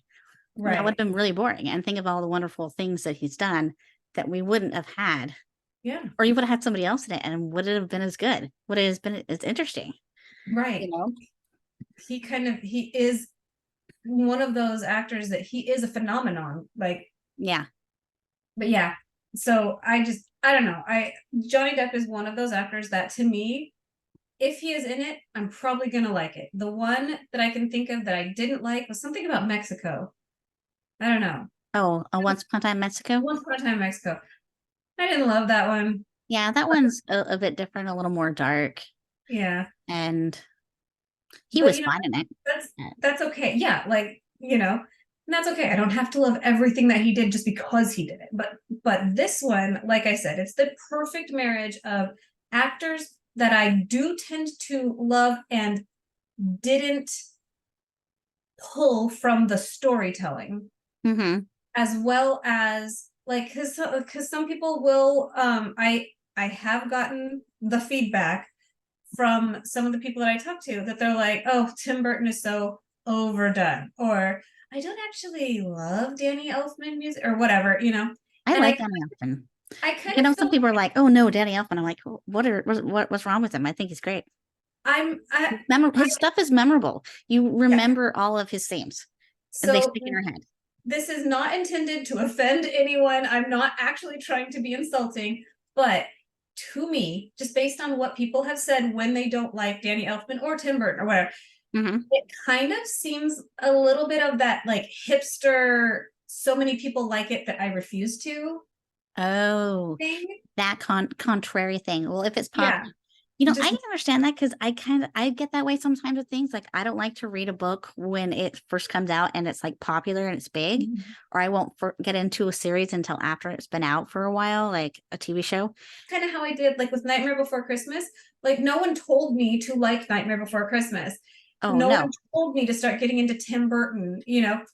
That would Right. have been really boring. And think of all the wonderful things that he's done that we wouldn't have had, Yeah. or you would have had somebody else in it, and would it have been as good? Would it have been as interesting? You Right. know? He is one of those actors that he is a phenomenon. Like, Yeah. but yeah. So I don't know. Johnny Depp is one of those actors that to me, if he is in it, I'm probably gonna like it. The one that I can think of that I didn't like was something about Mexico. I don't know. Oh, a Once Upon a Time in Mexico. Once Upon a Time in Mexico. I didn't love that one. Yeah, that one's a bit different, a little more dark, Yeah. and he But was fine in it. that's Uh, that's okay. Yeah, like, and that's okay. I don't have to love everything that he did just because he did it. But this one, like I said, it's the perfect marriage of actors that I do tend to love and didn't pull from the storytelling, mhm. as well as like because some people will I have gotten the feedback from some of the people that I talk to that they're like, oh, Tim Burton is so overdone, or I don't actually love Danny Elfman music or whatever. I And like Danny Elfman. I Like, kind I of know some feel people are like, "Oh no, Danny Elfman." I'm like, What's wrong with him? I think he's great. I His stuff is memorable. You yeah. remember all of his themes, and they So stick in your head. this is not intended to offend anyone. I'm not actually trying to be insulting, but to me, just based on what people have said when they don't like Danny Elfman or Tim Burton or whatever, Hmm. it kind of seems a little bit of that like hipster, so many people like it that I refuse to Oh, thing. that contrary thing. Well, if it's pop, Yeah, I just can understand that because I get that way sometimes with things. Like I don't like to read a book when it first comes out and it's like popular and it's big, or I won't get into a series until after it's been out for a while, like a TV show. kind of how I did like with Nightmare Before Christmas. Like no one told me to like Nightmare Before Christmas. Oh No one no, told me to start getting into Tim Burton. no,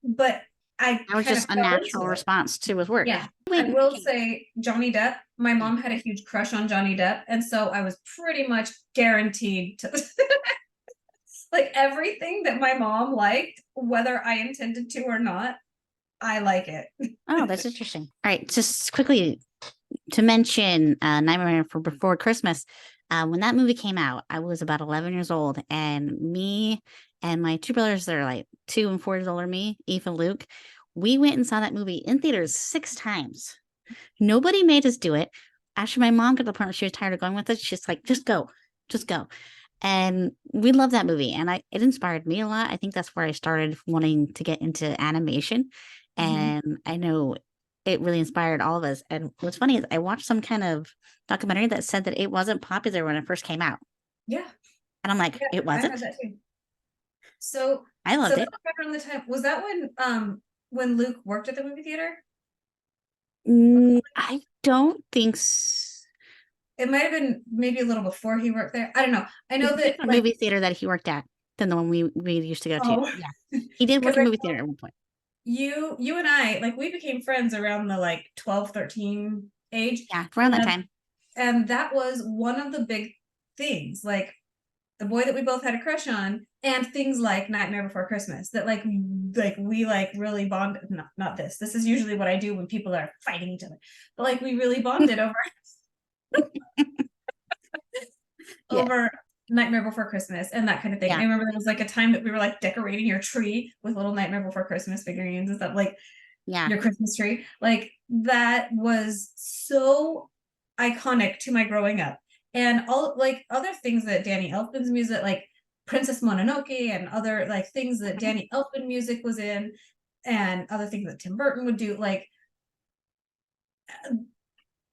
But I that was kind of just a fell natural into it. response to his work. Yeah. I Wait, will okay. say Johnny Depp, my Yeah. mom had a huge crush on Johnny Depp, and so I was pretty much guaranteed to like everything that my mom liked, whether I intended to or not, I like it. Oh, that's interesting. All right, just quickly to mention Nightmare for Before Christmas. When that movie came out, I was about 11 years old, and me and my two brothers that are like 2 and 4 years older than me, Eve and Luke, we went and saw that movie in theaters 6 times. Nobody made us do it. Actually, my mom got to the point where she was tired of going with us. She's like, just go, just go. And we love that movie. And it inspired me a lot. I think that's where I started wanting to get into animation. Mhm. And I know it really inspired all of us. And what's funny is I watched some kind of documentary that said that it wasn't popular when it first came out. Yeah, And I'm like, yeah, it I had wasn't? that too. So I so loved that it. was right around the time. Was that when Luke worked at the movie theater? I don't think so. It might have been maybe a little before he worked there. I don't know. I It's know a that different like movie theater that he worked at than the one we used to go to. oh Yeah. He did work because in I movie know theater at one point. you and I like we became friends around the like 12, 13 age. Yeah, around that And time. and that was one of the big things, like the boy that we both had a crush on, and things like Nightmare Before Christmas that like we like really bonded. Not this. This is usually what I do when people are fighting each other, but like we really bonded Yeah. over Nightmare Before Christmas and that kind of thing. I Yeah. remember there was like a time that we were like decorating your tree with little Nightmare Before Christmas figurines and stuff, like Yeah. your Christmas tree. Like that was so iconic to my growing up. And all like other things that Danny Elfman's music, like Princess Mononoke and other like things that Mhm. Danny Elfman music was in, and other things that Tim Burton would do, like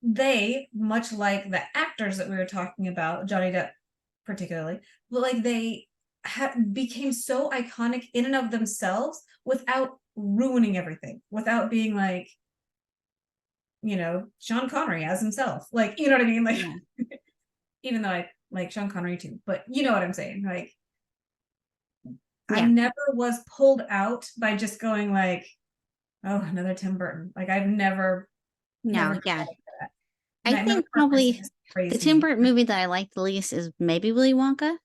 they, much like the actors that we were talking about, Johnny Depp particularly, but like they became so iconic in and of themselves without ruining everything, without being like, Sean Connery as himself. Like, you know what I mean? Like, Yeah. even though I like Sean Connery too, but you know what I'm saying. Like, I Yeah. never was pulled out by just going like, oh, another Tim Burton. Like, I've never No, done yeah. that. I Nightmare think Before probably Christmas the praised Tim me. Burton movie that I like the least is maybe Willy Wonka.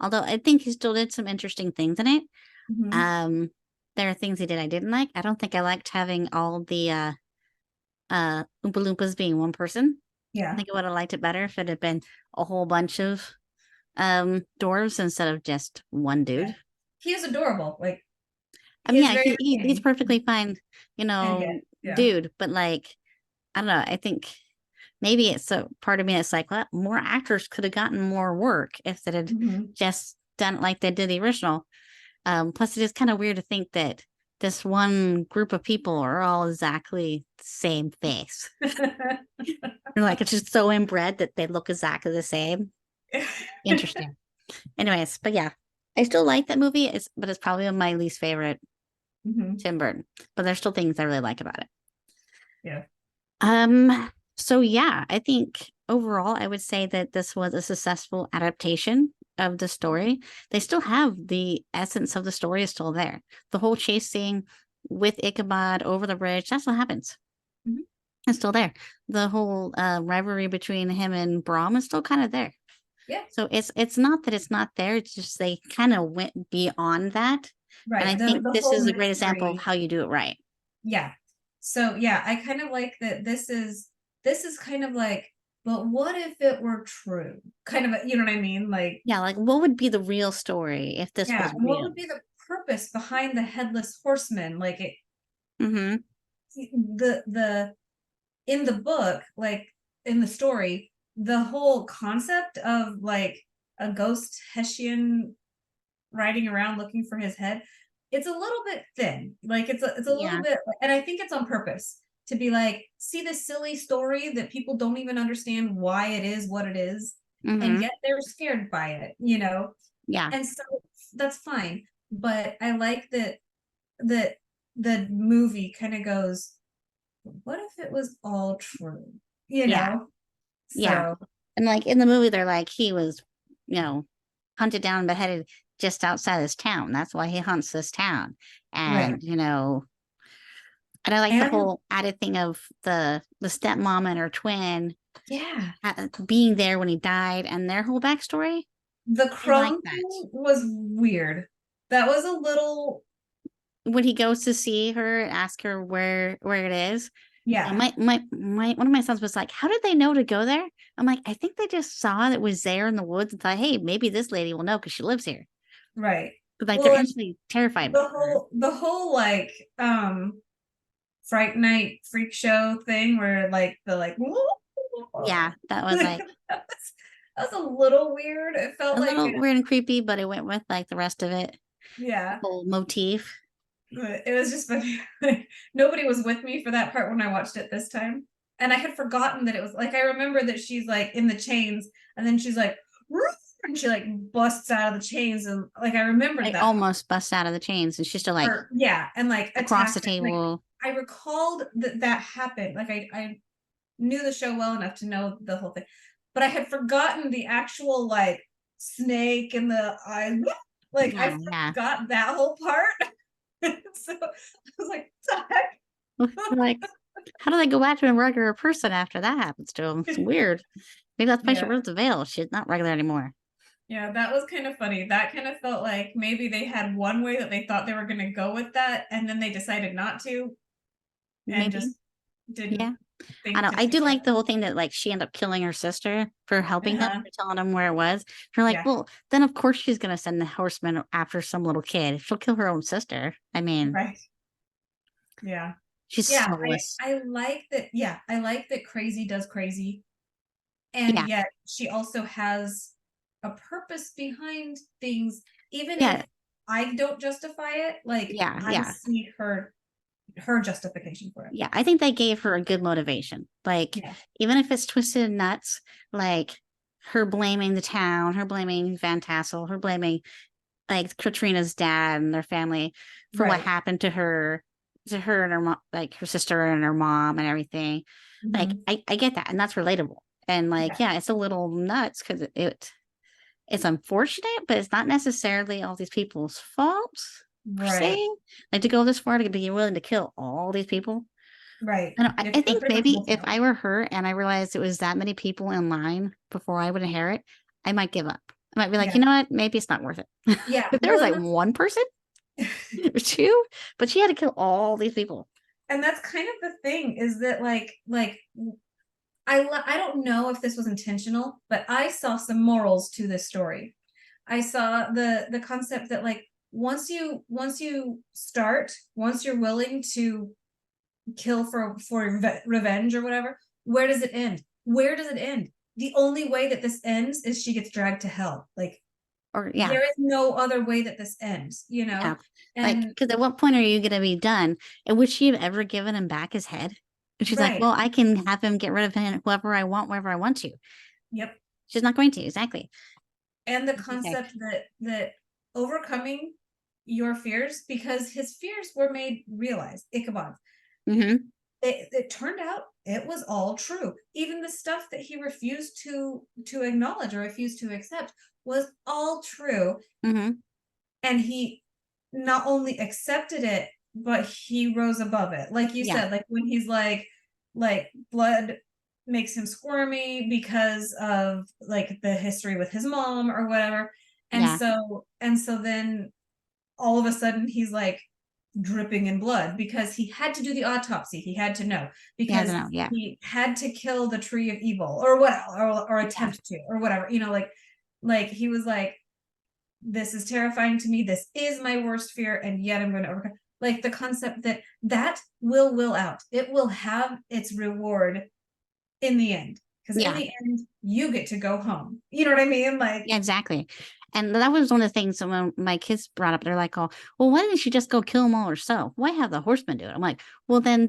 Although I think he still did some interesting things in it. Mhm. Um, there are things he did I didn't like. I don't think I liked having all the Oompa Loompas being one person. I Yeah. think I would have liked it better if it had been a whole bunch of dwarves instead of just one Yeah. dude. He is adorable. Like, I he mean, is yeah, very he's entertaining. perfectly fine, And yet, yeah. dude, but like I don't know, I think maybe it's a part of me that's like, well, more actors could have gotten more work if they had Mhm. just done it like they did the original. Plus it is kind of weird to think that this one group of people are all exactly the same face. Or like it's just so inbred that they look exactly the same. Interesting. Anyways, but yeah, I still like that movie. But it's probably my least favorite Mhm. Tim Burton. But there's still things I really like about it. Yeah. So yeah, I think overall I would say that this was a successful adaptation of the story. They still have the essence of the story is still there. The whole chase scene with Ichabod over the bridge, that's what happens. Mhm. It's still there. The whole rivalry between him and Brahm is still kind of there. Yeah. So it's not that it's not there, it's just they kind of went beyond that. And I Right. think The this whole is a great example of mystery. how you do it right. Yeah. So yeah, I kind of like that this is kind of like, but what if it were true? Kind of, you know what I mean? Like, Yeah, like what would be the real story if this yeah, was and what real? would be the purpose behind the Headless Horsemen? Like, it Mm-hmm. the in the book, like in the story, the whole concept of like a ghost Hessian riding around looking for his head, it's a little bit thin. Like, it's a little Yeah. bit, and I think it's on purpose to be like, see this silly story that people don't even understand why it is what it is, and Mm-hmm. yet they're scared by it, you know? Yeah. And so that's fine. But I like that the movie kind of goes, what if it was all true? You Yeah. know? Yeah. So And like in the movie, they're like, he was, hunted down and beheaded just outside his town. That's why he hunts this town. right. And, and I like the And whole added thing of the stepmom and her twin yeah, being there when he died and their whole backstory. the I like crumb that. thing was weird. That was a little, When he goes to see her and ask her where it is, yeah, my one of my sons was like, "How did they know to go there?" I'm like, "I think they just saw that it was there in the woods and thought, hey, maybe this lady will know because she lives here." right. But like they're Well, and instantly terrified the of her. whole like Fright Night freak show thing where like the like Yeah, that was like like that was a little weird. It felt a like little weird and creepy, but it went with like the rest of it, the yeah. whole motif. But it was just funny. Like, nobody was with me for that part when I watched it this time. And I had forgotten that it was like, I remember that she's like in the chains and then she's like, "Ruth," and she like busts out of the chains. And like, I remembered I that almost bust out of the chains, and she's still like part. Yeah. And like across the attacks it. Like, table. I recalled that that happened. Like, I knew the show well enough to know the whole thing, but I had forgotten the actual like snake and the eyes. Like, I Yeah, yeah. forgot that whole part. So I was like, what the heck? Like, how do they go back to a regular person after that happens to them? It's weird. Maybe that's why she Yeah. ripped the veil. She's not regular anymore. Yeah, that was kind of funny. That kind of felt like maybe they had one way that they thought they were going to go with that, and then they decided not to, and Maybe. just didn't Yeah. I think know. to I do change like the whole thing that like she ended up killing her sister for it. helping them, Uh-huh. for telling them where it was. You're like, Yeah, well, then of course she's gonna send the horseman after some little kid. She'll kill her own sister. I mean, right. Yeah. she's Yeah, soulless. I like that. Yeah, I like that crazy does crazy, and Yeah. yet she also has a purpose behind things, even Yeah. if I don't justify it. Like, Yeah. I Yeah. see her justification for it. Yeah. I think they gave her a good motivation. Like, Yeah. even if it's twisted and nuts, like her blaming the town, her blaming Van Tassel, her blaming like Katrina's dad and their family for what Right. happened to her and her mom, like her sister and her mom and everything. Like Mhm. I get that, and that's relatable. And like, Yeah. yeah, it's a little nuts because it it's unfortunate, but it's not necessarily all these people's fault per Right. se. Like to go this far to be willing to kill all these people. Right. I It's think pretty much maybe both if of them. I were her and I realized it was that many people in line before I would inherit, I might give up. I might be like, Yeah. you know what? Maybe it's not worth it. Yeah. If there was Well, like one person or two, but she had to kill all these people. and that's kind of the thing is that I don't know if this was intentional, but I saw some morals to this story. I saw the concept that like once you start, once you're willing to kill for revenge or whatever, where does it end? Where does it end? The only way that this ends is she gets dragged to hell. Like Or yeah, there is no other way that this ends, you know? yeah. Like, And because at what point are you going to be done? And would she have ever given him back his head? And she's like, right. well, I can have him get rid of him, whoever I want, wherever I want to. Yep. She's not going to. Exactly. And the Okay. concept that overcoming your fears, because his fears were made realized, Ichabod. Mm-hmm. It turned out it was all true. Even the stuff that he refused to acknowledge or refused to accept was all true. Mm-hmm. And he not only accepted it, but he rose above it. Like you Yeah. said, like when he's like blood makes him squirmy because of like the history with his mom or whatever. Yeah. And so then all of a sudden he's like dripping in blood because he had to do the autopsy. He had to know Yeah. I because don't know. Yeah. he had to kill the tree of evil or what or Yeah. attempt to or whatever, you know, like he was like, this is terrifying to me. This is my worst fear, and yet I'm going to overcome. Like the concept that that will out. It will have its reward in the end. Because in Yeah. the end, you get to go home. You know what I mean? Like, Yeah, exactly. And that was one of the things that when my kids brought up, they're like, "Oh, well, why didn't she just go kill them all herself? Why have the horseman do it?" I'm like, "Well, then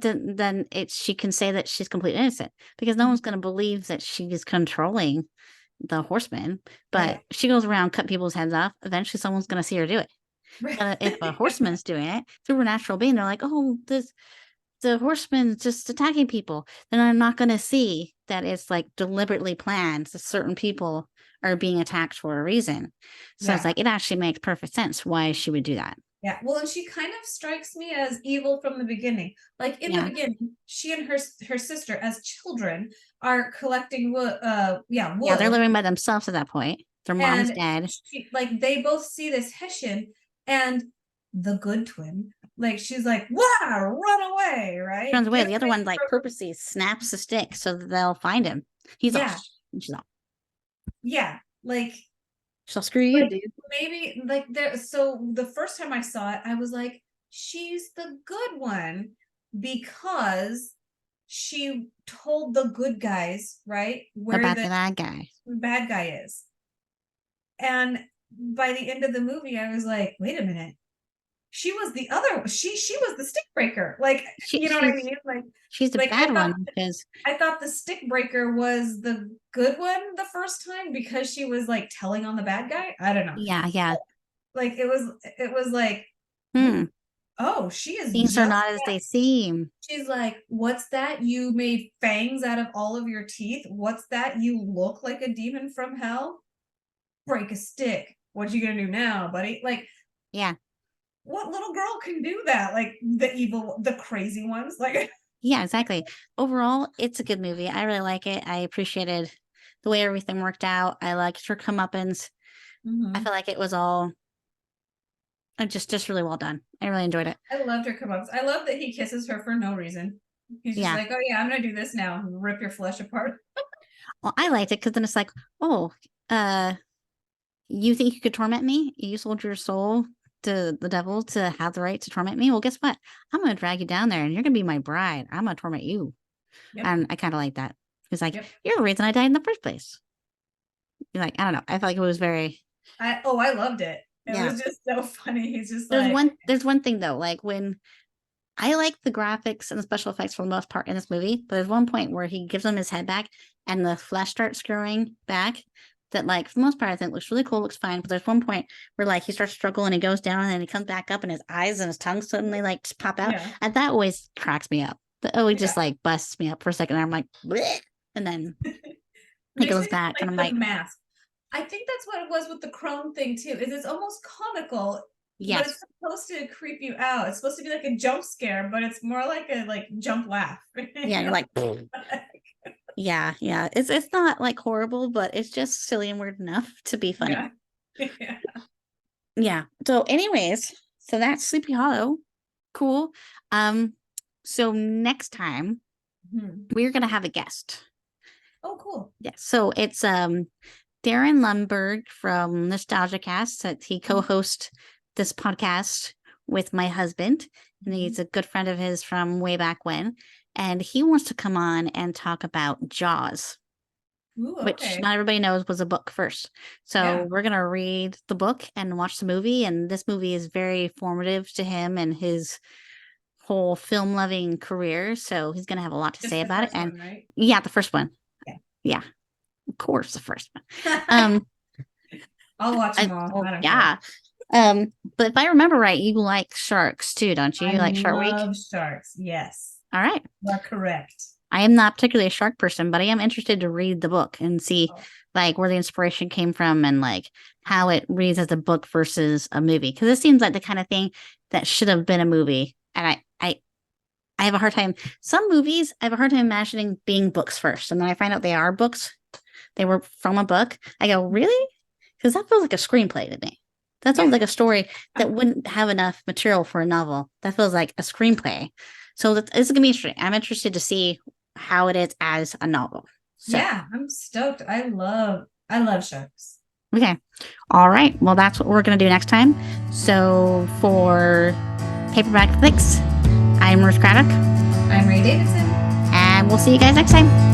it's she can say that she's completely innocent because no one's going to believe that she's controlling the horseman. But right. she goes around cut people's heads off. Eventually, someone's going to see her do it. Right. But if a horseman's doing it, supernatural being, they're like, "Oh, this the horseman just attacking people," then I'm not going to see that it's like deliberately planned that certain people are being attacked for a reason. So it's Yeah. like it actually makes perfect sense why she would do that. Yeah. Well, and she kind of strikes me as evil from the beginning. Like in the Yeah. beginning, she and her sister as children are collecting wood, yeah, Yeah, they're wood. living by themselves at that point. Their mom's And dead. like they both see this Hessian and the good twin. Like she's like, wow, run away, She right? runs away. Get The other away one like purposely snaps the stick so that they'll find him. He's all, yeah, "Shh," and she's all, yeah. "So screw you, Like dude." maybe like there. So the first time I saw it, I was like, she's the good one because she told the good guys, right, where About the the bad guy. bad guy is. And by the end of the movie, I was like, wait a minute, she was the other she was the stick breaker, like, She you know what I she's mean, she's the like bad one because I thought the stick breaker was the good one the first time because she was like telling on the bad guy. I don't know, yeah, yeah. like it was like, Hmm. oh, she is Things are just not as they seem. she's like, what's that, you made fangs out of all of your teeth, what's that, you look like a demon from hell, break a stick, what you gonna do now, buddy? Like, Yeah. what little girl can do that? Like the evil, the crazy ones. Like, Yeah, exactly. Overall, it's a good movie. I really like it. I appreciated the way everything worked out. I liked her comeuppance. I mm-hmm. feel like it was all just really well done. I really enjoyed it. I loved her come ups. I love that he kisses her for no reason. He's just Yeah. like, oh yeah, I'm gonna do this now, rip your flesh apart. Well, I liked it because then it's like, oh, uh, you think you could torment me? You sold your soul to the devil to have the right to torment me? Well, guess what? I'm gonna drag you down there and you're gonna be my bride. I'm gonna torment you. Yep. And I kind of like that. It's like, Yep. you're the reason I died in the first place. You're like, I don't know. I felt like it was very, I loved it. It yeah. was just so funny. He's just like, There's one thing though, like when I like the graphics and the special effects for the most part in this movie, but there's one point where he gives him his head back and the flesh starts growing back. That like for the most part I think looks really cool, looks fine. But there's one point where like he starts struggling and he goes down and then he comes back up and his eyes and his tongue suddenly like just pop out. yeah, And that always cracks me up. That always yeah. just like busts me up for a second. And I'm like, bleh! And then he Makes goes me think back and like I'm the like, mask. I think that's what it was with the Chrome thing too, is it's almost comical, but Yes. it's supposed to creep you out. It's supposed to be like a jump scare, but it's more like a jump laugh. Yeah, you're like, yeah. It's not like horrible, but it's just silly and weird enough to be funny. Yeah. Yeah. Yeah. So anyways, so that's Sleepy Hollow. Cool. So next time we're gonna have a guest. Oh, cool. Yeah. So it's Darren Lundberg from Nostalgia Cast. That he co-hosts this podcast with my husband, and he's a good friend of his from way back when. And he wants to come on and talk about Jaws. Ooh, which okay. not everybody knows was a book first. So Yeah. we're going to read the book and watch the movie. And this movie is very formative to him and his whole film loving career. So he's going to have a lot to Just say the about it. first And one, right? yeah, the first one. Okay. Yeah, of course, the first one. I'll watch them all. Well, I don't yeah. care. But if I remember right, you like sharks too, don't you? You like Shark Week? I love sharks. Yes. All right. You are correct. I am not particularly a shark person, but I am interested to read the book and see like where the inspiration came from and like how it reads as a book versus a movie. Because it seems like the kind of thing that should have been a movie. And I have a hard time. Some movies I have a hard time imagining being books first. And then I find out they are books. They were from a book. I go, really? Because that feels like a screenplay to me. That sounds like a story that wouldn't have enough material for a novel. That feels like a screenplay. So it's going to be interesting. I'm interested to see how it is as a novel. So. Yeah, I'm stoked. I love sharks. Okay. All right. Well, that's what we're going to do next time. So for Paperback Flicks, I'm Ruth Craddock. I'm Rae Davidson. And we'll see you guys next time.